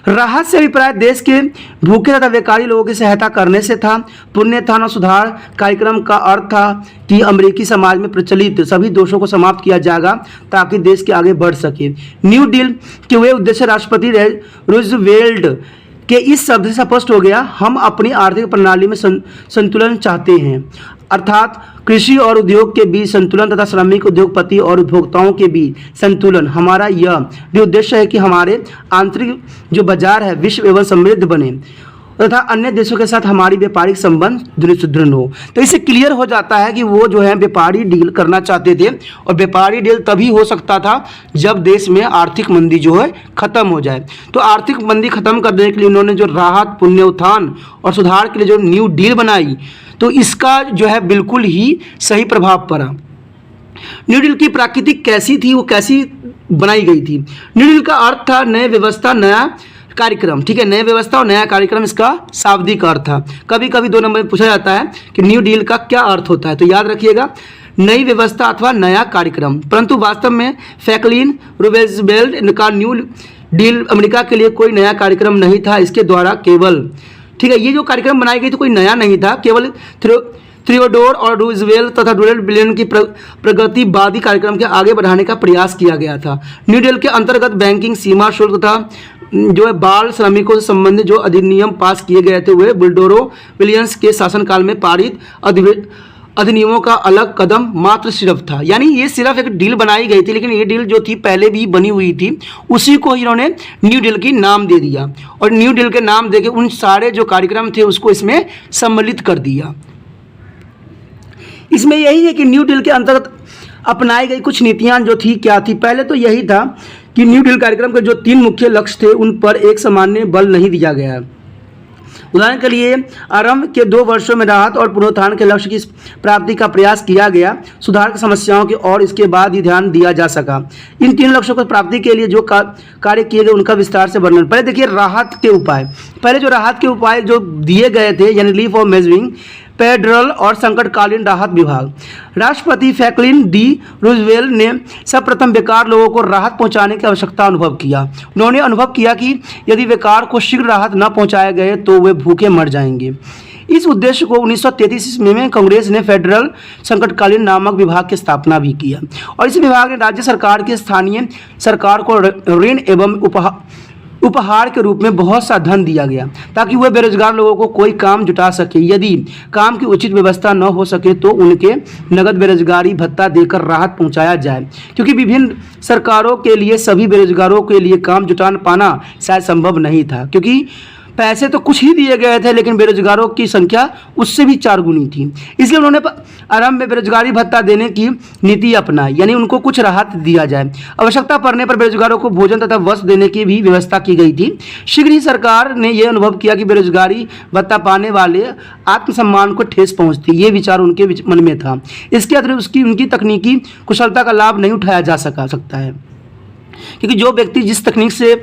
राहत से अभिप्राय देश के भूखे तथा बेकारी लोगों की सहायता करने से था। पुण्योत्थान और सुधार कार्यक्रम का अर्थ था कि अमेरिकी समाज में प्रचलित सभी दोषों को समाप्त किया जाएगा ताकि देश के आगे बढ़ सके। न्यू डील के वे उद्देश्य राष्ट्रपति रूजवेल्ट के इस शब्द से स्पष्ट हो गया। हम अपनी आर्थिक प्रणाली में संतुलन चाहते हैं, अर्थात कृषि और उद्योग के बीच संतुलन तथा श्रमिक, उद्योगपति और उपभोक्ताओं के बीच संतुलन। हमारा यह भी उद्देश्य है कि हमारे आंतरिक जो बाजार है विश्व एवं समृद्ध बने तथा अन्य देशों के साथ हमारी व्यापारिक संबंध सुदृढ़ हो। तो इससे क्लियर हो जाता है कि वो जो है व्यापारी डील करना चाहते थे और व्यापारी डील तभी हो सकता था जब देश में आर्थिक मंदी जो है खत्म हो जाए। तो आर्थिक मंदी खत्म करने के लिए उन्होंने जो राहत, पुण्योत्थान और सुधार के लिए जो न्यू डील बनाई, तो इसका जो है बिल्कुल ही सही प्रभाव पड़ा। न्यू डील की प्रकृति कैसी थी, वो कैसी बनाई गई थी? न्यू डील का अर्थ था नई व्यवस्था, नया कार्यक्रम। ठीक है, नई व्यवस्था और नया कार्यक्रम इसका शाब्दिक अर्थ था। कभी कभी 2 नंबर में पूछा जाता है कि न्यू डील का क्या अर्थ होता है, तो याद रखिएगा नई व्यवस्था अथवा नया कार्यक्रम। परंतु वास्तव में फ्रैंकलिन रूजवेल्ट का न्यू डील अमेरिका के लिए कोई नया कार्यक्रम नहीं था। इसके द्वारा केवल, ठीक है, ये जो कार्यक्रम बनाई गई तो कोई नया नहीं था, केवल थियोडोर और रूजवेल्ट तथा डोनाल्ड बिलियन की प्रगतिवादी कार्यक्रम के आगे बढ़ाने का प्रयास किया गया था। न्यू डील के अंतर्गत बैंकिंग, सीमा शुल्क तथा जो है बाल श्रमिकों से संबंधित जो अधिनियम पास किए गए थे वे बुलडोरो विलियम्स के शासनकाल में पारित अधिनियमों का अलग कदम मात्र सिर्फ था। यानी ये सिर्फ एक डील बनाई गई थी, लेकिन ये डील जो थी पहले भी बनी हुई थी, उसी को इन्होंने न्यू डील की नाम दे दिया और न्यू डील के नाम देके उन सारे जो कार्यक्रम थे उसको इसमें सम्मिलित कर दिया। इसमें यही है कि न्यू डील के अंतर्गत अपनाई गई कुछ नीतियां जो थी क्या थी? पहले तो यही था कि न्यू डील कार्यक्रम के जो 3 मुख्य लक्ष्य थे उन पर एक सामान्य बल नहीं दिया गया। उदाहरण के लिए आरंभ के 2 वर्षों में राहत और पुनरुत्थान के लक्ष्य की प्राप्ति का प्रयास किया गया, सुधार की समस्याओं की और इसके बाद ही ध्यान दिया जा सका। इन 3 लक्ष्यों की प्राप्ति के लिए जो कार्य किए गए उनका विस्तार से वर्णन। पहले देखिए राहत के उपाय। पहले जो राहत के उपाय जो दिए गए थे, यानी रिलीफ और फेडरल और संकटकालीन राहत विभाग। राष्ट्रपति फ्रैंकलिन डी रूजवेल्ट ने सर्वप्रथम बेकार लोगों को राहत पहुंचाने की आवश्यकता अनुभव किया। उन्होंने अनुभव किया कि यदि बेकार को शीघ्र राहत न पहुंचाए गए तो वे भूखे मर जाएंगे। इस उद्देश्य को 1933 ईस्वी में कांग्रेस ने फेडरल संकटकालीन नामक विभाग की स्थापना भी किया और इस विभाग ने राज्य सरकार के स्थानीय सरकार को ऋण एवं उपहार के रूप में बहुत सा धन दिया गया ताकि वह बेरोजगार लोगों को कोई काम जुटा सके। यदि काम की उचित व्यवस्था न हो सके तो उनके नगद बेरोजगारी भत्ता देकर राहत पहुंचाया जाए, क्योंकि विभिन्न सरकारों के लिए सभी बेरोजगारों के लिए काम जुटा पाना शायद संभव नहीं था, क्योंकि पैसे तो कुछ ही दिए गए थे लेकिन बेरोजगारों की संख्या उससे भी 4 गुनी थी। इसलिए उन्होंने आरंभ में बेरोजगारी भत्ता देने की नीति अपनाई, यानी उनको कुछ राहत दिया जाए। आवश्यकता पड़ने पर बेरोजगारों को भोजन तथा वस्त्र देने की भी व्यवस्था की गई थी। शीघ्र ही सरकार ने यह अनुभव किया कि बेरोजगारी भत्ता पाने वाले आत्मसम्मान को ठेस पहुंचती, ये विचार उनके मन में था। इसके अतिरिक्त उनकी तकनीकी कुशलता का लाभ नहीं उठाया जा सकता है, क्योंकि जो व्यक्ति जिस तकनीक से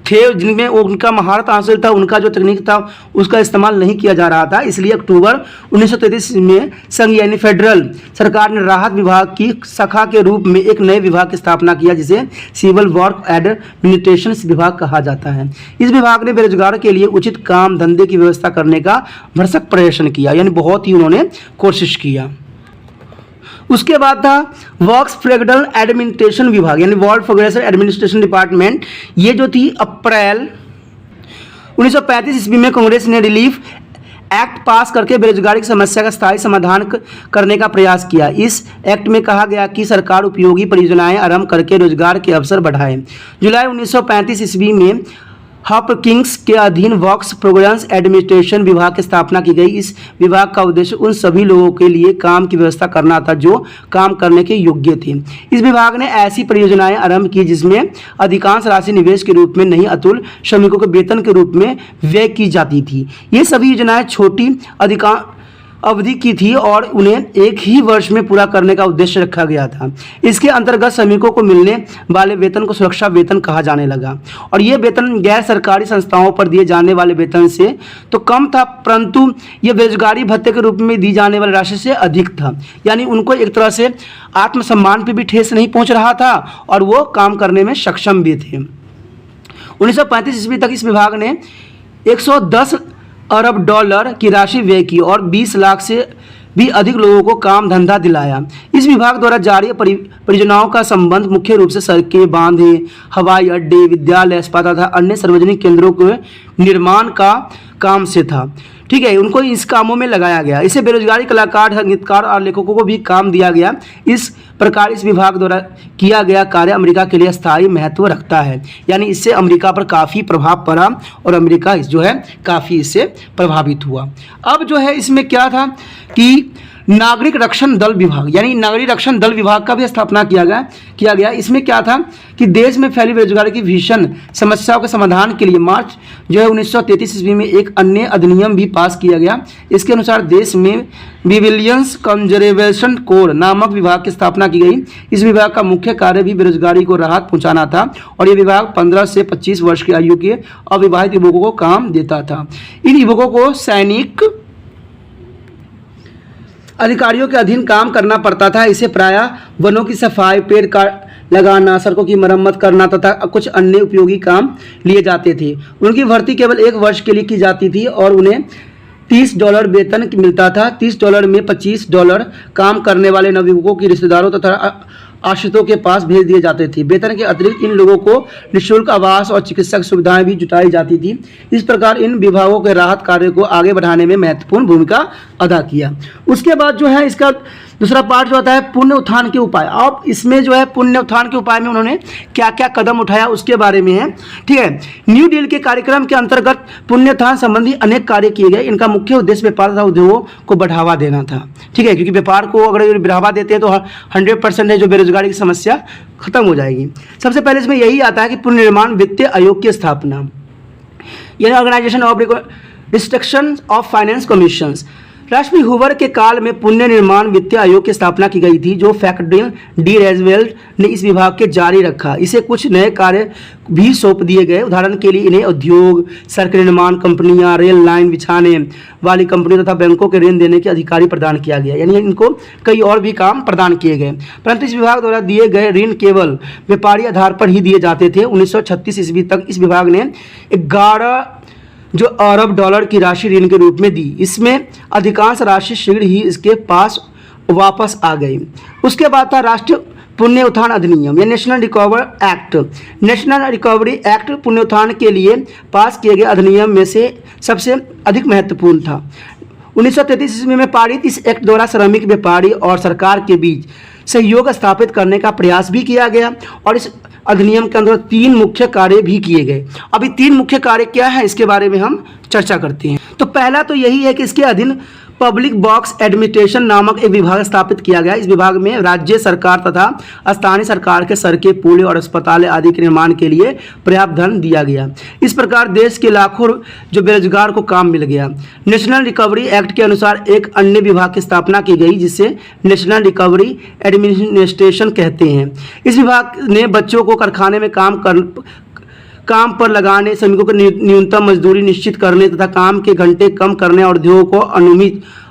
थे जिनमें उनका महारत हासिल था, उनका जो तकनीक था उसका इस्तेमाल नहीं किया जा रहा था। इसलिए अक्टूबर 1933 में संघ यानी फेडरल सरकार ने राहत विभाग की शाखा के रूप में एक नए विभाग की स्थापना किया जिसे सिविल वर्क एडमिनिस्ट्रेशन विभाग कहा जाता है। इस विभाग ने बेरोजगार के लिए उचित काम धंधे की व्यवस्था करने का भरसक प्रयास किया, यानी बहुत ही उन्होंने कोशिश किया। उसके बाद था वर्क्स फेडरल एडमिनिस्ट्रेशन विभाग यानी वर्ल्ड फेडरेशन एडमिनिस्ट्रेशन डिपार्टमेंट। ये जो थी अप्रैल 1935 ईस्वी में कांग्रेस ने रिलीफ एक्ट पास करके बेरोजगारी की समस्या का स्थायी समाधान करने का प्रयास किया। इस एक्ट में कहा गया कि सरकार उपयोगी परियोजनाएं आरंभ करके रोजगार के अवसर बढ़ाए। जुलाई 1935 ईस्वी में हॉपकिंस के अधीन वर्क्स प्रोग्राम्स एडमिनिस्ट्रेशन विभाग की स्थापना की गई। इस विभाग का उद्देश्य उन सभी लोगों के लिए काम की व्यवस्था करना था जो काम करने के योग्य थे। इस विभाग ने ऐसी परियोजनाएं आरंभ की जिसमें अधिकांश राशि निवेश के रूप में नहीं अतुल श्रमिकों के वेतन के रूप में व्यय की जाती थी। ये सभी योजनाएं छोटी अवधि की थी और उन्हें एक ही वर्ष में पूरा करने का उद्देश्य रखा गया था। इसके अंतर्गत श्रमिकों को मिलने वाले वेतन को सुरक्षा वेतन कहा जाने लगा और ये वेतन गैर सरकारी संस्थाओं पर दिए जाने वाले वेतन से तो कम था, परंतु ये बेरोजगारी भत्ते के रूप में दी जाने वाली राशि से अधिक था। यानी उनको एक तरह से आत्मसम्मान पर भी ठेस नहीं पहुँच रहा था और वो काम करने में सक्षम भी थे। 1935 ईस्वी तक इस विभाग ने 110 अरब डॉलर की राशि व्यय की और 20 लाख से भी अधिक लोगों को काम धंधा दिलाया। इस विभाग द्वारा जारी परियोजनाओं का संबंध मुख्य रूप से सड़कें, बांधें, हवाई अड्डे, विद्यालय, अस्पताल तथा अन्य सार्वजनिक केंद्रों के निर्माण का काम से था। ठीक है, उनको इस कामों में लगाया गया। इसे बेरोजगारी कलाकार, संगीतकार और लेखकों को भी काम दिया गया। इस प्रकार इस विभाग द्वारा किया गया कार्य अमेरिका के लिए स्थायी महत्व रखता है, यानी इससे अमेरिका पर काफ़ी प्रभाव पड़ा और अमेरिका जो है काफ़ी इससे प्रभावित हुआ। अब जो है इसमें क्या था कि नागरिक रक्षण दल विभाग यानी नागरिक रक्षण दल विभाग का भी स्थापना किया गया। इसमें क्या था कि देश में फैली बेरोजगारी की भीषण समस्याओं के समाधान के लिए मार्च जो है 1933 ईस्वी में एक अन्य अधिनियम भी पास किया गया। इसके अनुसार देश में सिविलियंस कंजर्वेशन कोर नामक विभाग की स्थापना की गई। इस विभाग का मुख्य कार्य भी बेरोजगारी को राहत पहुंचाना था और यह विभाग 15 से 25 वर्ष की आयु के अविवाहित युवकों को काम देता था। इन युवकों को सैनिक अधिकारियों के अधीन काम करना पड़ता था। इसे प्रायः वनों की सफाई, पेड़ का लगाना, सड़कों की मरम्मत करना तथा कुछ अन्य उपयोगी काम लिए जाते थे। उनकी भर्ती केवल 1 वर्ष के लिए की जाती थी और उन्हें $30 वेतन मिलता था। $30 में $25 काम करने वाले नवयुवकों के रिश्तेदारों तथा आश्रितों के पास भेज दिए जाते थे। वेतन के अतिरिक्त इन लोगों को निःशुल्क आवास और चिकित्सा सुविधाएं भी जुटाई जाती थी। इस प्रकार इन विभागों के राहत कार्य को आगे बढ़ाने में महत्वपूर्ण भूमिका अदा किया। उसके बाद जो है इसका दूसरा पार्ट जो होता है पुण्य उत्थान के उपाय। अब इसमें जो है पुण्य उत्थान के उपाय में उन्होंने क्या क्या कदम उठाया उसके बारे में है। ठीक है, न्यू डील के कार्यक्रम के अंतर्गत पुण्य उत्थान संबंधी अनेक कार्य किए गए। इनका मुख्य उद्देश्य व्यापार तथा उद्योगों को बढ़ावा देना था। ठीक है, क्योंकि व्यापार को अगर बढ़ावा देते हैं तो 100% जो बेरोजगारी की समस्या खत्म हो जाएगी। सबसे पहले इसमें यही आता है कि पुनर्निर्माण वित्तीय आयोग की स्थापना, यानी organisation of restriction of finance commissions. राष्ट्रपति हूवर के काल में पुण्य निर्माण वित्त आयोग की स्थापना की गई थी, जो फ्रैंकलिन डी रूजवेल्ट ने इस विभाग के जारी रखा। इसे कुछ नए कार्य भी सौंप दिए गए। उदाहरण के लिए इन्हें उद्योग, सड़क निर्माण कंपनियां, रेल लाइन बिछाने वाली कंपनियों तथा बैंकों के ऋण देने के अधिकारी प्रदान किया गया, यानी इनको कई और भी काम प्रदान किए गए। परंतु इस विभाग द्वारा दिए गए ऋण केवल व्यापारी आधार पर ही दिए जाते थे। 1936 ईस्वी तक इस विभाग ने 11 अरब डॉलर की राशि ऋण के रूप में दी। इसमें अधिकांश राशि शीघ्र ही इसके पास वापस आ गई। उसके बाद था राष्ट्रीय पुनरुत्थान अधिनियम या national recovery act. National recovery act पुनरुत्थान के लिए पास किए गए अधिनियम में से सबसे अधिक महत्वपूर्ण था। 1933 ईस्वी में पारित इस एक्ट द्वारा श्रमिक, व्यापारी और सरकार के बीच सहयोग स्थापित करने का प्रयास भी किया गया और इस अधिनियम के अंदर 3 मुख्य कार्य भी किए गए। अभी 3 मुख्य कार्य क्या है इसके बारे में हम चर्चा करते हैं। तो पहला तो यही है कि इसके अधीन पब्लिक वर्क्स एडमिनिस्ट्रेशन नामक एक विभाग स्थापित किया गया। इस विभाग में राज्य सरकार तथा स्थानीय सरकार के सड़कें, पुल और अस्पताल आदि के निर्माण के लिए पर्याप्त धन दिया गया। इस प्रकार देश के लाखों जो बेरोजगार को काम मिल गया। नेशनल रिकवरी एक्ट के अनुसार एक अन्य विभाग की स्थापना की गई जिसे नेशनल रिकवरी एडमिनिस्ट्रेशन कहते हैं। इस विभाग ने बच्चों को कारखाने में काम पर लगाने, श्रमिकों को न्यूनतम मजदूरी निश्चित करने तथा काम के घंटे कम करने और उद्योगों को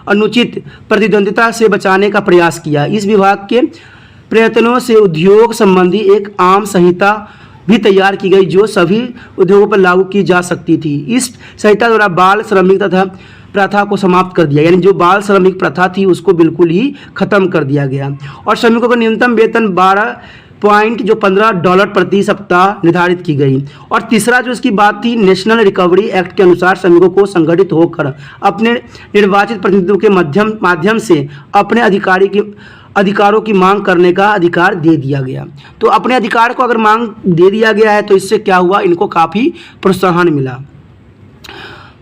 अनुचित प्रतिद्वंदिता से बचाने का प्रयास किया। इस विभाग के प्रयत्नों से उद्योग संबंधी एक आम संहिता भी तैयार की गई जो सभी उद्योगों पर लागू की जा सकती थी। इस संहिता द्वारा बाल श्रमिक तथा प्रथा को समाप्त कर दिया, यानी जो बाल श्रमिक प्रथा थी उसको बिल्कुल ही खत्म कर दिया गया और श्रमिकों को न्यूनतम वेतन 15 डॉलर प्रति सप्ताह निर्धारित की गई। और तीसरा जो इसकी बात थी, नेशनल रिकवरी एक्ट के अनुसार श्रमिकों को संगठित होकर अपने निर्वाचित प्रतिनिधियों के माध्यम से अपने अधिकारों की मांग करने का अधिकार दे दिया गया। तो अपने अधिकार को अगर मांग दे दिया गया है तो इससे क्या हुआ, इनको काफ़ी प्रोत्साहन मिला।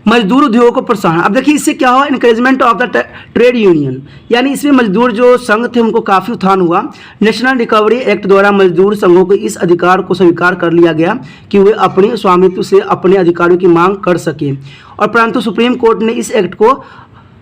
मजदूर उद्योगों को प्रोत्साहन। अब देखिए इससे क्या हुआ, encouragement of the trade union, यानी इसमें मजदूर जो संघ थे उनको काफ़ी उत्थान हुआ। नेशनल रिकवरी एक्ट द्वारा मजदूर संघों को इस अधिकार को स्वीकार कर लिया गया कि वे अपने स्वामित्व से अपने अधिकारों की मांग कर सकें। और परंतु सुप्रीम कोर्ट ने इस एक्ट को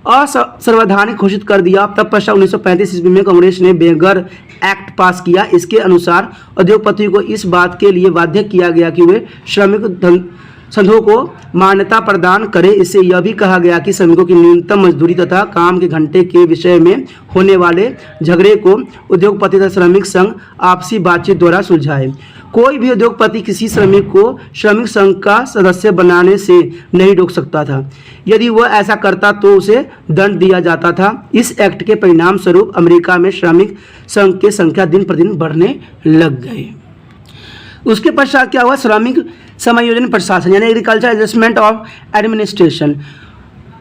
असंवैधानिक घोषित कर दिया। तब पश्चात 1935 ईस्वी में कांग्रेस ने बेगर एक्ट पास किया। इसके अनुसार उद्योगपति को इस बात के लिए बाध्य किया गया कि वे श्रमिक संघों को मान्यता प्रदान करे। इससे यह भी कहा गया कि श्रमिकों की न्यूनतम मजदूरी तथा काम के घंटे के विषय में होने वाले झगड़े को उद्योगपति तथा श्रमिक संघ आपसी बातचीत द्वारा सुलझाए। कोई भी उद्योगपति किसी श्रमिक को श्रमिक संघ का सदस्य बनाने से नहीं रोक सकता था। यदि वह ऐसा करता तो उसे दंड दिया जाता था। इस एक्ट के परिणाम स्वरूप अमेरिका में श्रमिक संघ की संख्या दिन प्रतिदिन बढ़ने लग गई। उसके पश्चात क्या हुआ, श्रमिक समायोजन प्रशासन यानी agriculture adjustment of administration.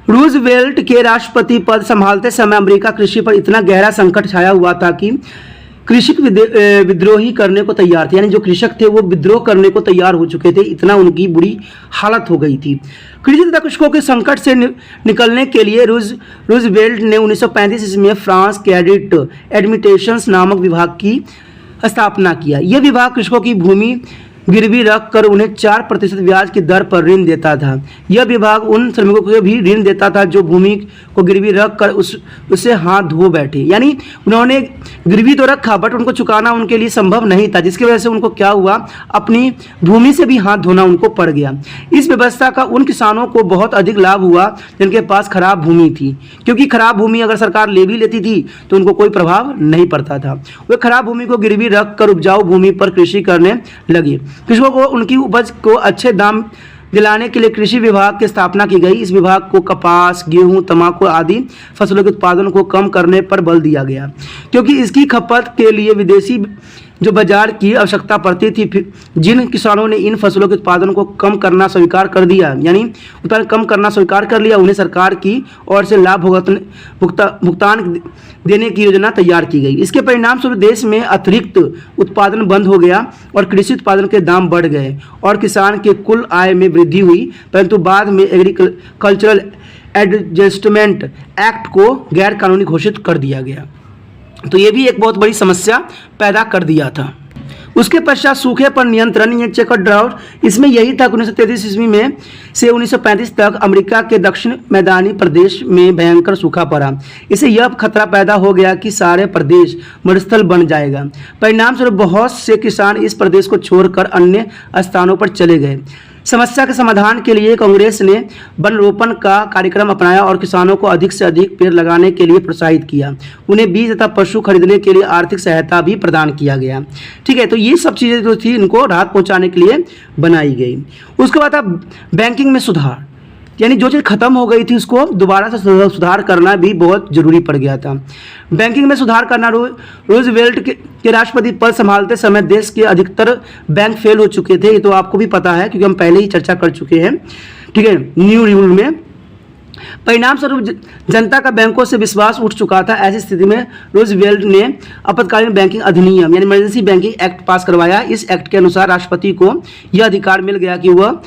Roosevelt के राष्ट्रपति पद संभालते समय अमेरिका कृषि पर इतना गहरा संकट छाया हुआ था कि कृषक विद्रोही करने को तैयार थे, यानी जो कृषक थे वो विद्रोह करने को तैयार हो चुके थे, इतना उनकी बुरी हालत हो गई थी। कृषि तथा कृषकों के संकट से निकलने के लिए रूजवेल्ट ने 1935 ईस्वी में फ्रांस क्रेडिट एडमिनिस्ट्रेशन नामक विभाग की स्थापना किया। यह विभाग कृषकों की भूमि गिरवी रख कर उन्हें 4% ब्याज की दर पर ऋण देता था। यह विभाग उन श्रमिकों को भी ऋण देता था जो भूमि को गिरवी रख कर उससे हाथ धो बैठे, यानी उन्होंने गिरवी तो रखा बट उनको चुकाना उनके लिए संभव नहीं था, जिसकी वजह से उनको क्या हुआ, अपनी भूमि से भी हाथ धोना उनको पड़ गया। इस व्यवस्था का उन किसानों को बहुत अधिक लाभ हुआ जिनके पास खराब भूमि थी, क्योंकि खराब भूमि अगर सरकार ले भी लेती थी तो उनको कोई प्रभाव नहीं पड़ता था। वे खराब भूमि को गिरवी रख कर उपजाऊ भूमि पर कृषि करने लगे। कृषकों को उनकी उपज को अच्छे दाम दिलाने के लिए कृषि विभाग की स्थापना की गई। इस विभाग को कपास, गेहूं, तंबाकू आदि फसलों के उत्पादन को कम करने पर बल दिया गया, क्योंकि इसकी खपत के लिए विदेशी जो बाजार की आवश्यकता पड़ती थी। जिन किसानों ने इन फसलों के उत्पादन को कम करना स्वीकार कर दिया, यानी उत्पादन कम करना स्वीकार कर लिया, उन्हें सरकार की ओर से लाभ भुगतान देने की योजना तैयार की गई। इसके परिणाम स्वरूप देश में अतिरिक्त उत्पादन बंद हो गया और कृषि उत्पादन के दाम बढ़ गए और किसान के कुल आय में वृद्धि हुई। परंतु बाद में एग्रीकल्चरल एडजस्टमेंट एक्ट को गैर कानूनी घोषित कर दिया गया, तो ये भी एक बहुत बड़ी समस्या पैदा कर दिया था। उसके पश्चात सूखे पर नियंत्रण, ये चेकर ड्राउट, इसमें यही था 1933 ईस्वी में से 1935 तक अमेरिका के दक्षिण मैदानी प्रदेश में भयंकर सूखा पड़ा। इससे यह खतरा पैदा हो गया कि सारे प्रदेश मरुस्थल बन जाएगा। परिणाम स्वरूप बहुत से किसान इस प्रदेश को छोड़कर अन्य स्थानों पर चले गए। समस्या के समाधान के लिए कांग्रेस ने वन रोपण का कार्यक्रम अपनाया और किसानों को अधिक से अधिक पेड़ लगाने के लिए प्रोत्साहित किया। उन्हें बीज तथा पशु खरीदने के लिए आर्थिक सहायता भी प्रदान किया गया। ठीक है, तो ये सब चीज़ें जो थी इनको राहत पहुंचाने के लिए बनाई गई। उसके बाद अब बैंकिंग में सुधार, यानी जो चीज़ खत्म हो गई थी उसको दोबारा से सुधार करना भी बहुत जरूरी पड़ गया था। बैंकिंग में सुधार करना, रूजवेल्ट के राष्ट्रपति पद संभालते समय देश के अधिकतर बैंक फेल हो चुके थे। ये तो आपको भी पता है क्योंकि हम पहले ही चर्चा कर चुके हैं। ठीक है, न्यू रूल में परिणाम स्वरूप जनता का बैंकों से विश्वास उठ चुका था। ऐसी स्थिति में रूजवेल्ट ने आपातकालीन बैंकिंग अधिनियम यानी इमरजेंसी बैंकिंग एक्ट पास करवाया। इस एक्ट के अनुसार राष्ट्रपति को यह अधिकार मिल गया कि वह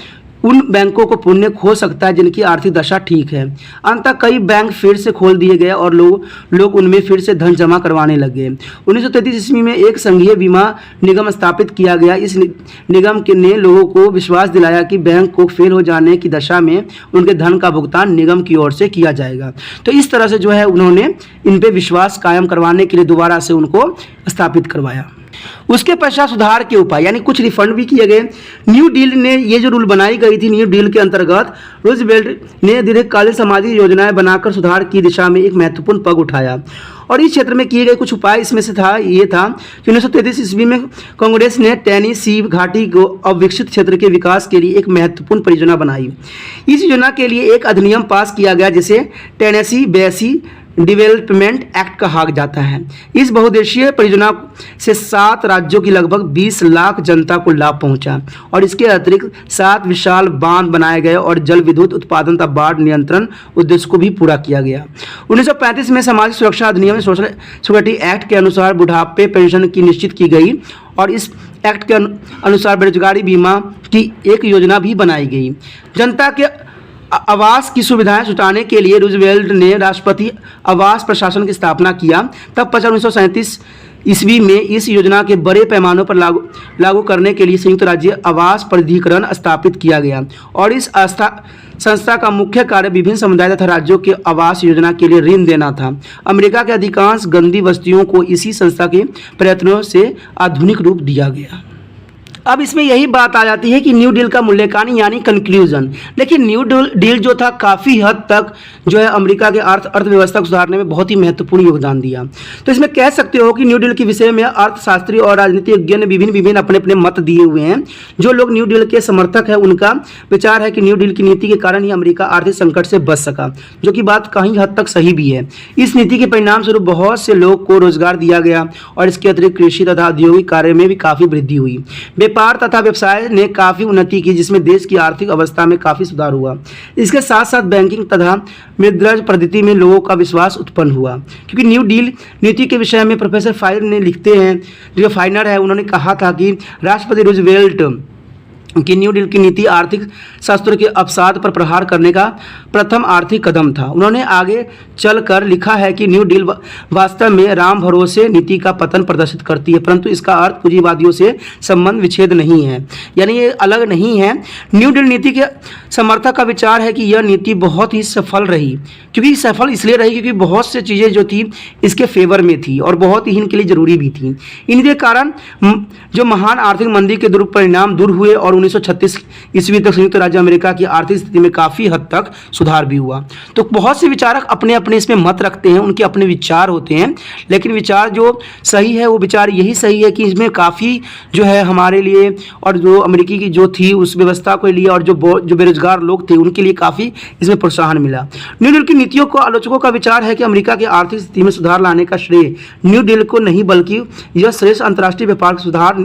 उन बैंकों को पुनः खोल सकता है जिनकी आर्थिक दशा ठीक है। अंततः कई बैंक फिर से खोल दिए गए और लोग उनमें फिर से धन जमा करवाने लगे। 1933 ईस्वी में एक संघीय बीमा निगम स्थापित किया गया। इस निगम ने लोगों को विश्वास दिलाया कि बैंक को फेल हो जाने की दशा में उनके धन का भुगतान निगम की ओर से किया जाएगा। तो इस तरह से जो है उन्होंने इन पर विश्वास कायम करवाने के लिए दोबारा से उनको स्थापित करवाया। उसके पश्चात सुधार के उपाय यानी कुछ रिफंड भी किए गए। न्यू डील ने ये जो रूल बनाई गई थी, न्यू डील के अंतर्गत रूजवेल्ट ने दीर्घकालीन सामाजिक योजनाएं बनाकर सुधार की दिशा में एक महत्वपूर्ण पग उठाया। और इस क्षेत्र में किए गए कुछ उपाय इसमें से ये था कि 1933 ईस्वी में कांग्रेस ने टेनेसी घाटी को अविकसित क्षेत्र के विकास के लिए एक महत्वपूर्ण परियोजना बनाई। इस योजना के लिए एक अधिनियम पास किया गया जिसे टेनेसी बेसी डेवलपमेंट एक्ट कहा जाता है। इस बहुउद्देशीय परियोजना से 7 राज्यों की लगभग 20 लाख जनता को लाभ पहुंचा और इसके अतिरिक्त 7 विशाल बांध बनाए गए और जल विद्युत उत्पादन तथा बाढ़ नियंत्रण उद्देश्य को भी पूरा किया गया। 1935 में सामाजिक सुरक्षा अधिनियम सोशल सिक्योरिटी एक्ट के अनुसार बुढ़ापे पेंशन की निश्चित की गई और इस एक्ट के अनुसार बेरोजगारी बीमा की एक योजना भी बनाई गई। जनता के आवास की सुविधाएं जुटाने के लिए रूजवेल्ट ने राष्ट्रपति आवास प्रशासन की स्थापना किया। तब 1937 ईस्वी में इस योजना के बड़े पैमाने पर लागू करने के लिए संयुक्त राज्य आवास प्राधिकरण स्थापित किया गया और इस संस्था का मुख्य कार्य विभिन्न समुदाय तथा राज्यों के आवास योजना के लिए ऋण देना था। अमेरिका के अधिकांश गंदी बस्तियों को इसी संस्था के प्रयत्नों से आधुनिक रूप दिया गया। अब इसमें यही बात आ जाती है कि न्यू डील का मूल्यांकन यानी कंक्लूजन। लेकिन न्यू डील जो था काफ़ी हद तक जो है अमेरिका के अर्थव्यवस्था को सुधारने में बहुत ही महत्वपूर्ण योगदान दिया। तो इसमें कह सकते हो कि न्यू डील के विषय में अर्थशास्त्री और राजनीतिज्ञ ने विभिन्न अपने अपने मत दिए हुए हैं। जो लोग न्यू डील के समर्थक हैं उनका विचार है कि न्यू डील की नीति के कारण ही अमेरिका आर्थिक संकट से बच सका, जो कि बात कहीं हद तक सही भी है। इस नीति के परिणाम स्वरूप बहुत से लोग को रोजगार दिया गया और इसके अतिरिक्त कृषि तथा औद्योगिक कार्य में भी काफ़ी वृद्धि हुई। व्यापार तथा व्यवसाय ने काफ़ी उन्नति की जिसमें देश की आर्थिक अवस्था में काफ़ी सुधार हुआ। इसके साथ साथ बैंकिंग तथा मुद्रा पद्धति में लोगों का विश्वास उत्पन्न हुआ, क्योंकि न्यू डील नीति के विषय में प्रोफेसर फाइनर ने लिखते हैं, जो फाइनर है उन्होंने कहा था कि राष्ट्रपति रूजवेल्ट कि न्यू डील की नीति आर्थिक शास्त्र के अवसाद पर प्रहार करने का प्रथम आर्थिक कदम था। उन्होंने आगे चलकर लिखा है कि न्यू डील वास्तव में राम भरोसे नीति का पतन प्रदर्शित करती है, परंतु इसका अर्थ पूंजीवादियों से संबंध विच्छेद नहीं है, यानी ये अलग नहीं है। न्यू डील नीति के समर्थक का विचार है कि यह नीति बहुत ही सफल रही, क्योंकि सफल इसलिए रही क्योंकि बहुत से चीज़ें जो थी इसके फेवर में थी और बहुत ही इनके लिए ज़रूरी भी थी। इनके कारण जो महान आर्थिक मंदी के दुष्परिणाम दूर हुए और 1936 ईस्वी तक संयुक्त राज्य अमेरिका की आर्थिक स्थिति में काफ़ी हद तक सुधार भी हुआ। तो बहुत से विचारक अपने अपने इसमें मत रखते हैं, उनके अपने विचार होते हैं, लेकिन विचार जो सही है वो विचार यही सही है कि इसमें काफ़ी जो है हमारे लिए और जो अमेरिकी की जो थी उस व्यवस्था के लिए और जो बेरोजगार लोग थे उनके लिए काफ़ी इसमें प्रोत्साहन मिला। न्यू डील की नीतियों को आलोचकों का विचार है कि अमेरिका की आर्थिक स्थिति में सुधार लाने का श्रेय न्यू डील को नहीं बल्कि यह श्रेष्ठ अंतर्राष्ट्रीय व्यापार सुधार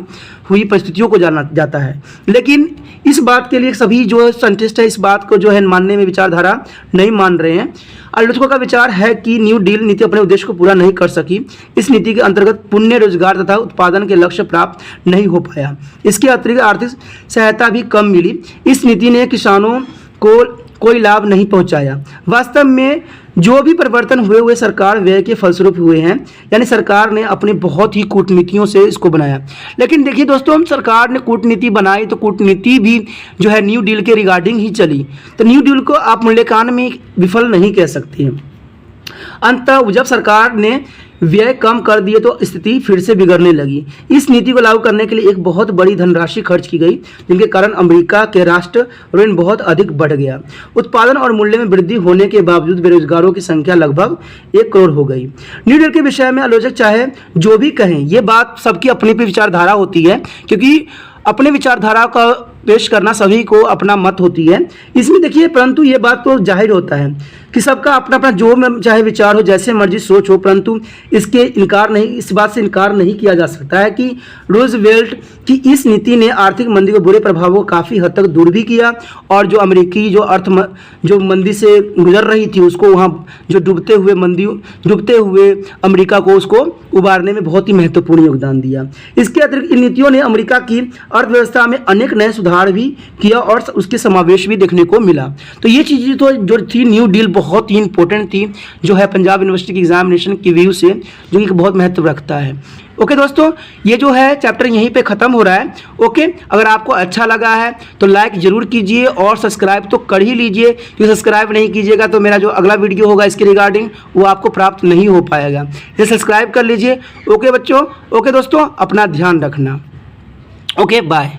हुई परिस्थितियों को जाना जाता है। लेकिन इस बात के लिए सभी जो साइंटिस्ट है इस बात को जो है मानने में विचारधारा नहीं मान रहे हैं। आलोचकों का विचार है कि न्यू डील नीति अपने उद्देश्य को पूरा नहीं कर सकी। इस नीति के अंतर्गत पुण्य रोजगार तथा उत्पादन के लक्ष्य प्राप्त नहीं हो पाया। इसके अतिरिक्त आर्थिक सहायता भी कम मिली। इस नीति ने किसानों को कोई लाभ नहीं पहुंचाया। वास्तव में जो भी परिवर्तन हुए सरकार व्यय के फलस्वरूप हुए हैं, यानी सरकार ने अपनी बहुत ही कूटनीतियों से इसको बनाया। लेकिन देखिए दोस्तों, सरकार ने कूटनीति बनाई तो कूटनीति भी जो है न्यू डील के रिगार्डिंग ही चली, तो न्यू डील को आप मूल्यांकन में विफल नहीं कह सकते हैं। अंततः जब सरकार ने व्यय कम कर दिए तो स्थिति फिर से बिगड़ने लगी। इस नीति को लागू करने के लिए एक बहुत बड़ी धनराशि खर्च की गई, जिनके कारण अमेरिका के राष्ट्र ऋण बहुत अधिक बढ़ गया। उत्पादन और मूल्य में वृद्धि होने के बावजूद बेरोजगारों की संख्या लगभग 1 करोड़ हो गई। न्यू डील के विषय में आलोचक चाहे जो भी कहें, ये बात सबकी अपनी अपनी विचारधारा होती है, क्योंकि अपने विचारधारा का पेश करना सभी को अपना मत होती है इसमें देखिए। परंतु ये बात तो जाहिर होता है कि सबका अपना अपना जो में चाहे विचार हो, जैसे मर्जी सोच हो, परंतु इस बात से इनकार नहीं किया जा सकता है कि रूजवेल्ट की इस नीति ने आर्थिक मंदी के बुरे प्रभावों को काफ़ी हद तक दूर भी किया, और जो अमेरिकी जो मंदी से गुजर रही थी उसको, वहाँ जो डूबते हुए अमेरिका को उसको उबारने में बहुत ही महत्वपूर्ण योगदान दिया। इसके अतिरिक्त इन नीतियों ने अमेरिका की अर्थव्यवस्था में अनेक नए सुधार भी किया और उसके समावेश भी देखने को मिला। तो ये चीज़ें तो जो थी न्यू डील बहुत ही इंपॉर्टेंट थी, जो है पंजाब यूनिवर्सिटी की एग्जामिनेशन की व्यू से, जो कि बहुत महत्व रखता है। ओके दोस्तों, ये जो है चैप्टर यहीं पे ख़त्म हो रहा है। ओके, अगर आपको अच्छा लगा है तो लाइक ज़रूर कीजिए और सब्सक्राइब तो कर ही लीजिए, क्योंकि सब्सक्राइब नहीं कीजिएगा तो मेरा जो अगला वीडियो होगा इसके रिगार्डिंग वो आपको प्राप्त नहीं हो पाएगा। ये सब्सक्राइब कर लीजिए। ओके बच्चों, ओके दोस्तों, अपना ध्यान रखना। Okay bye.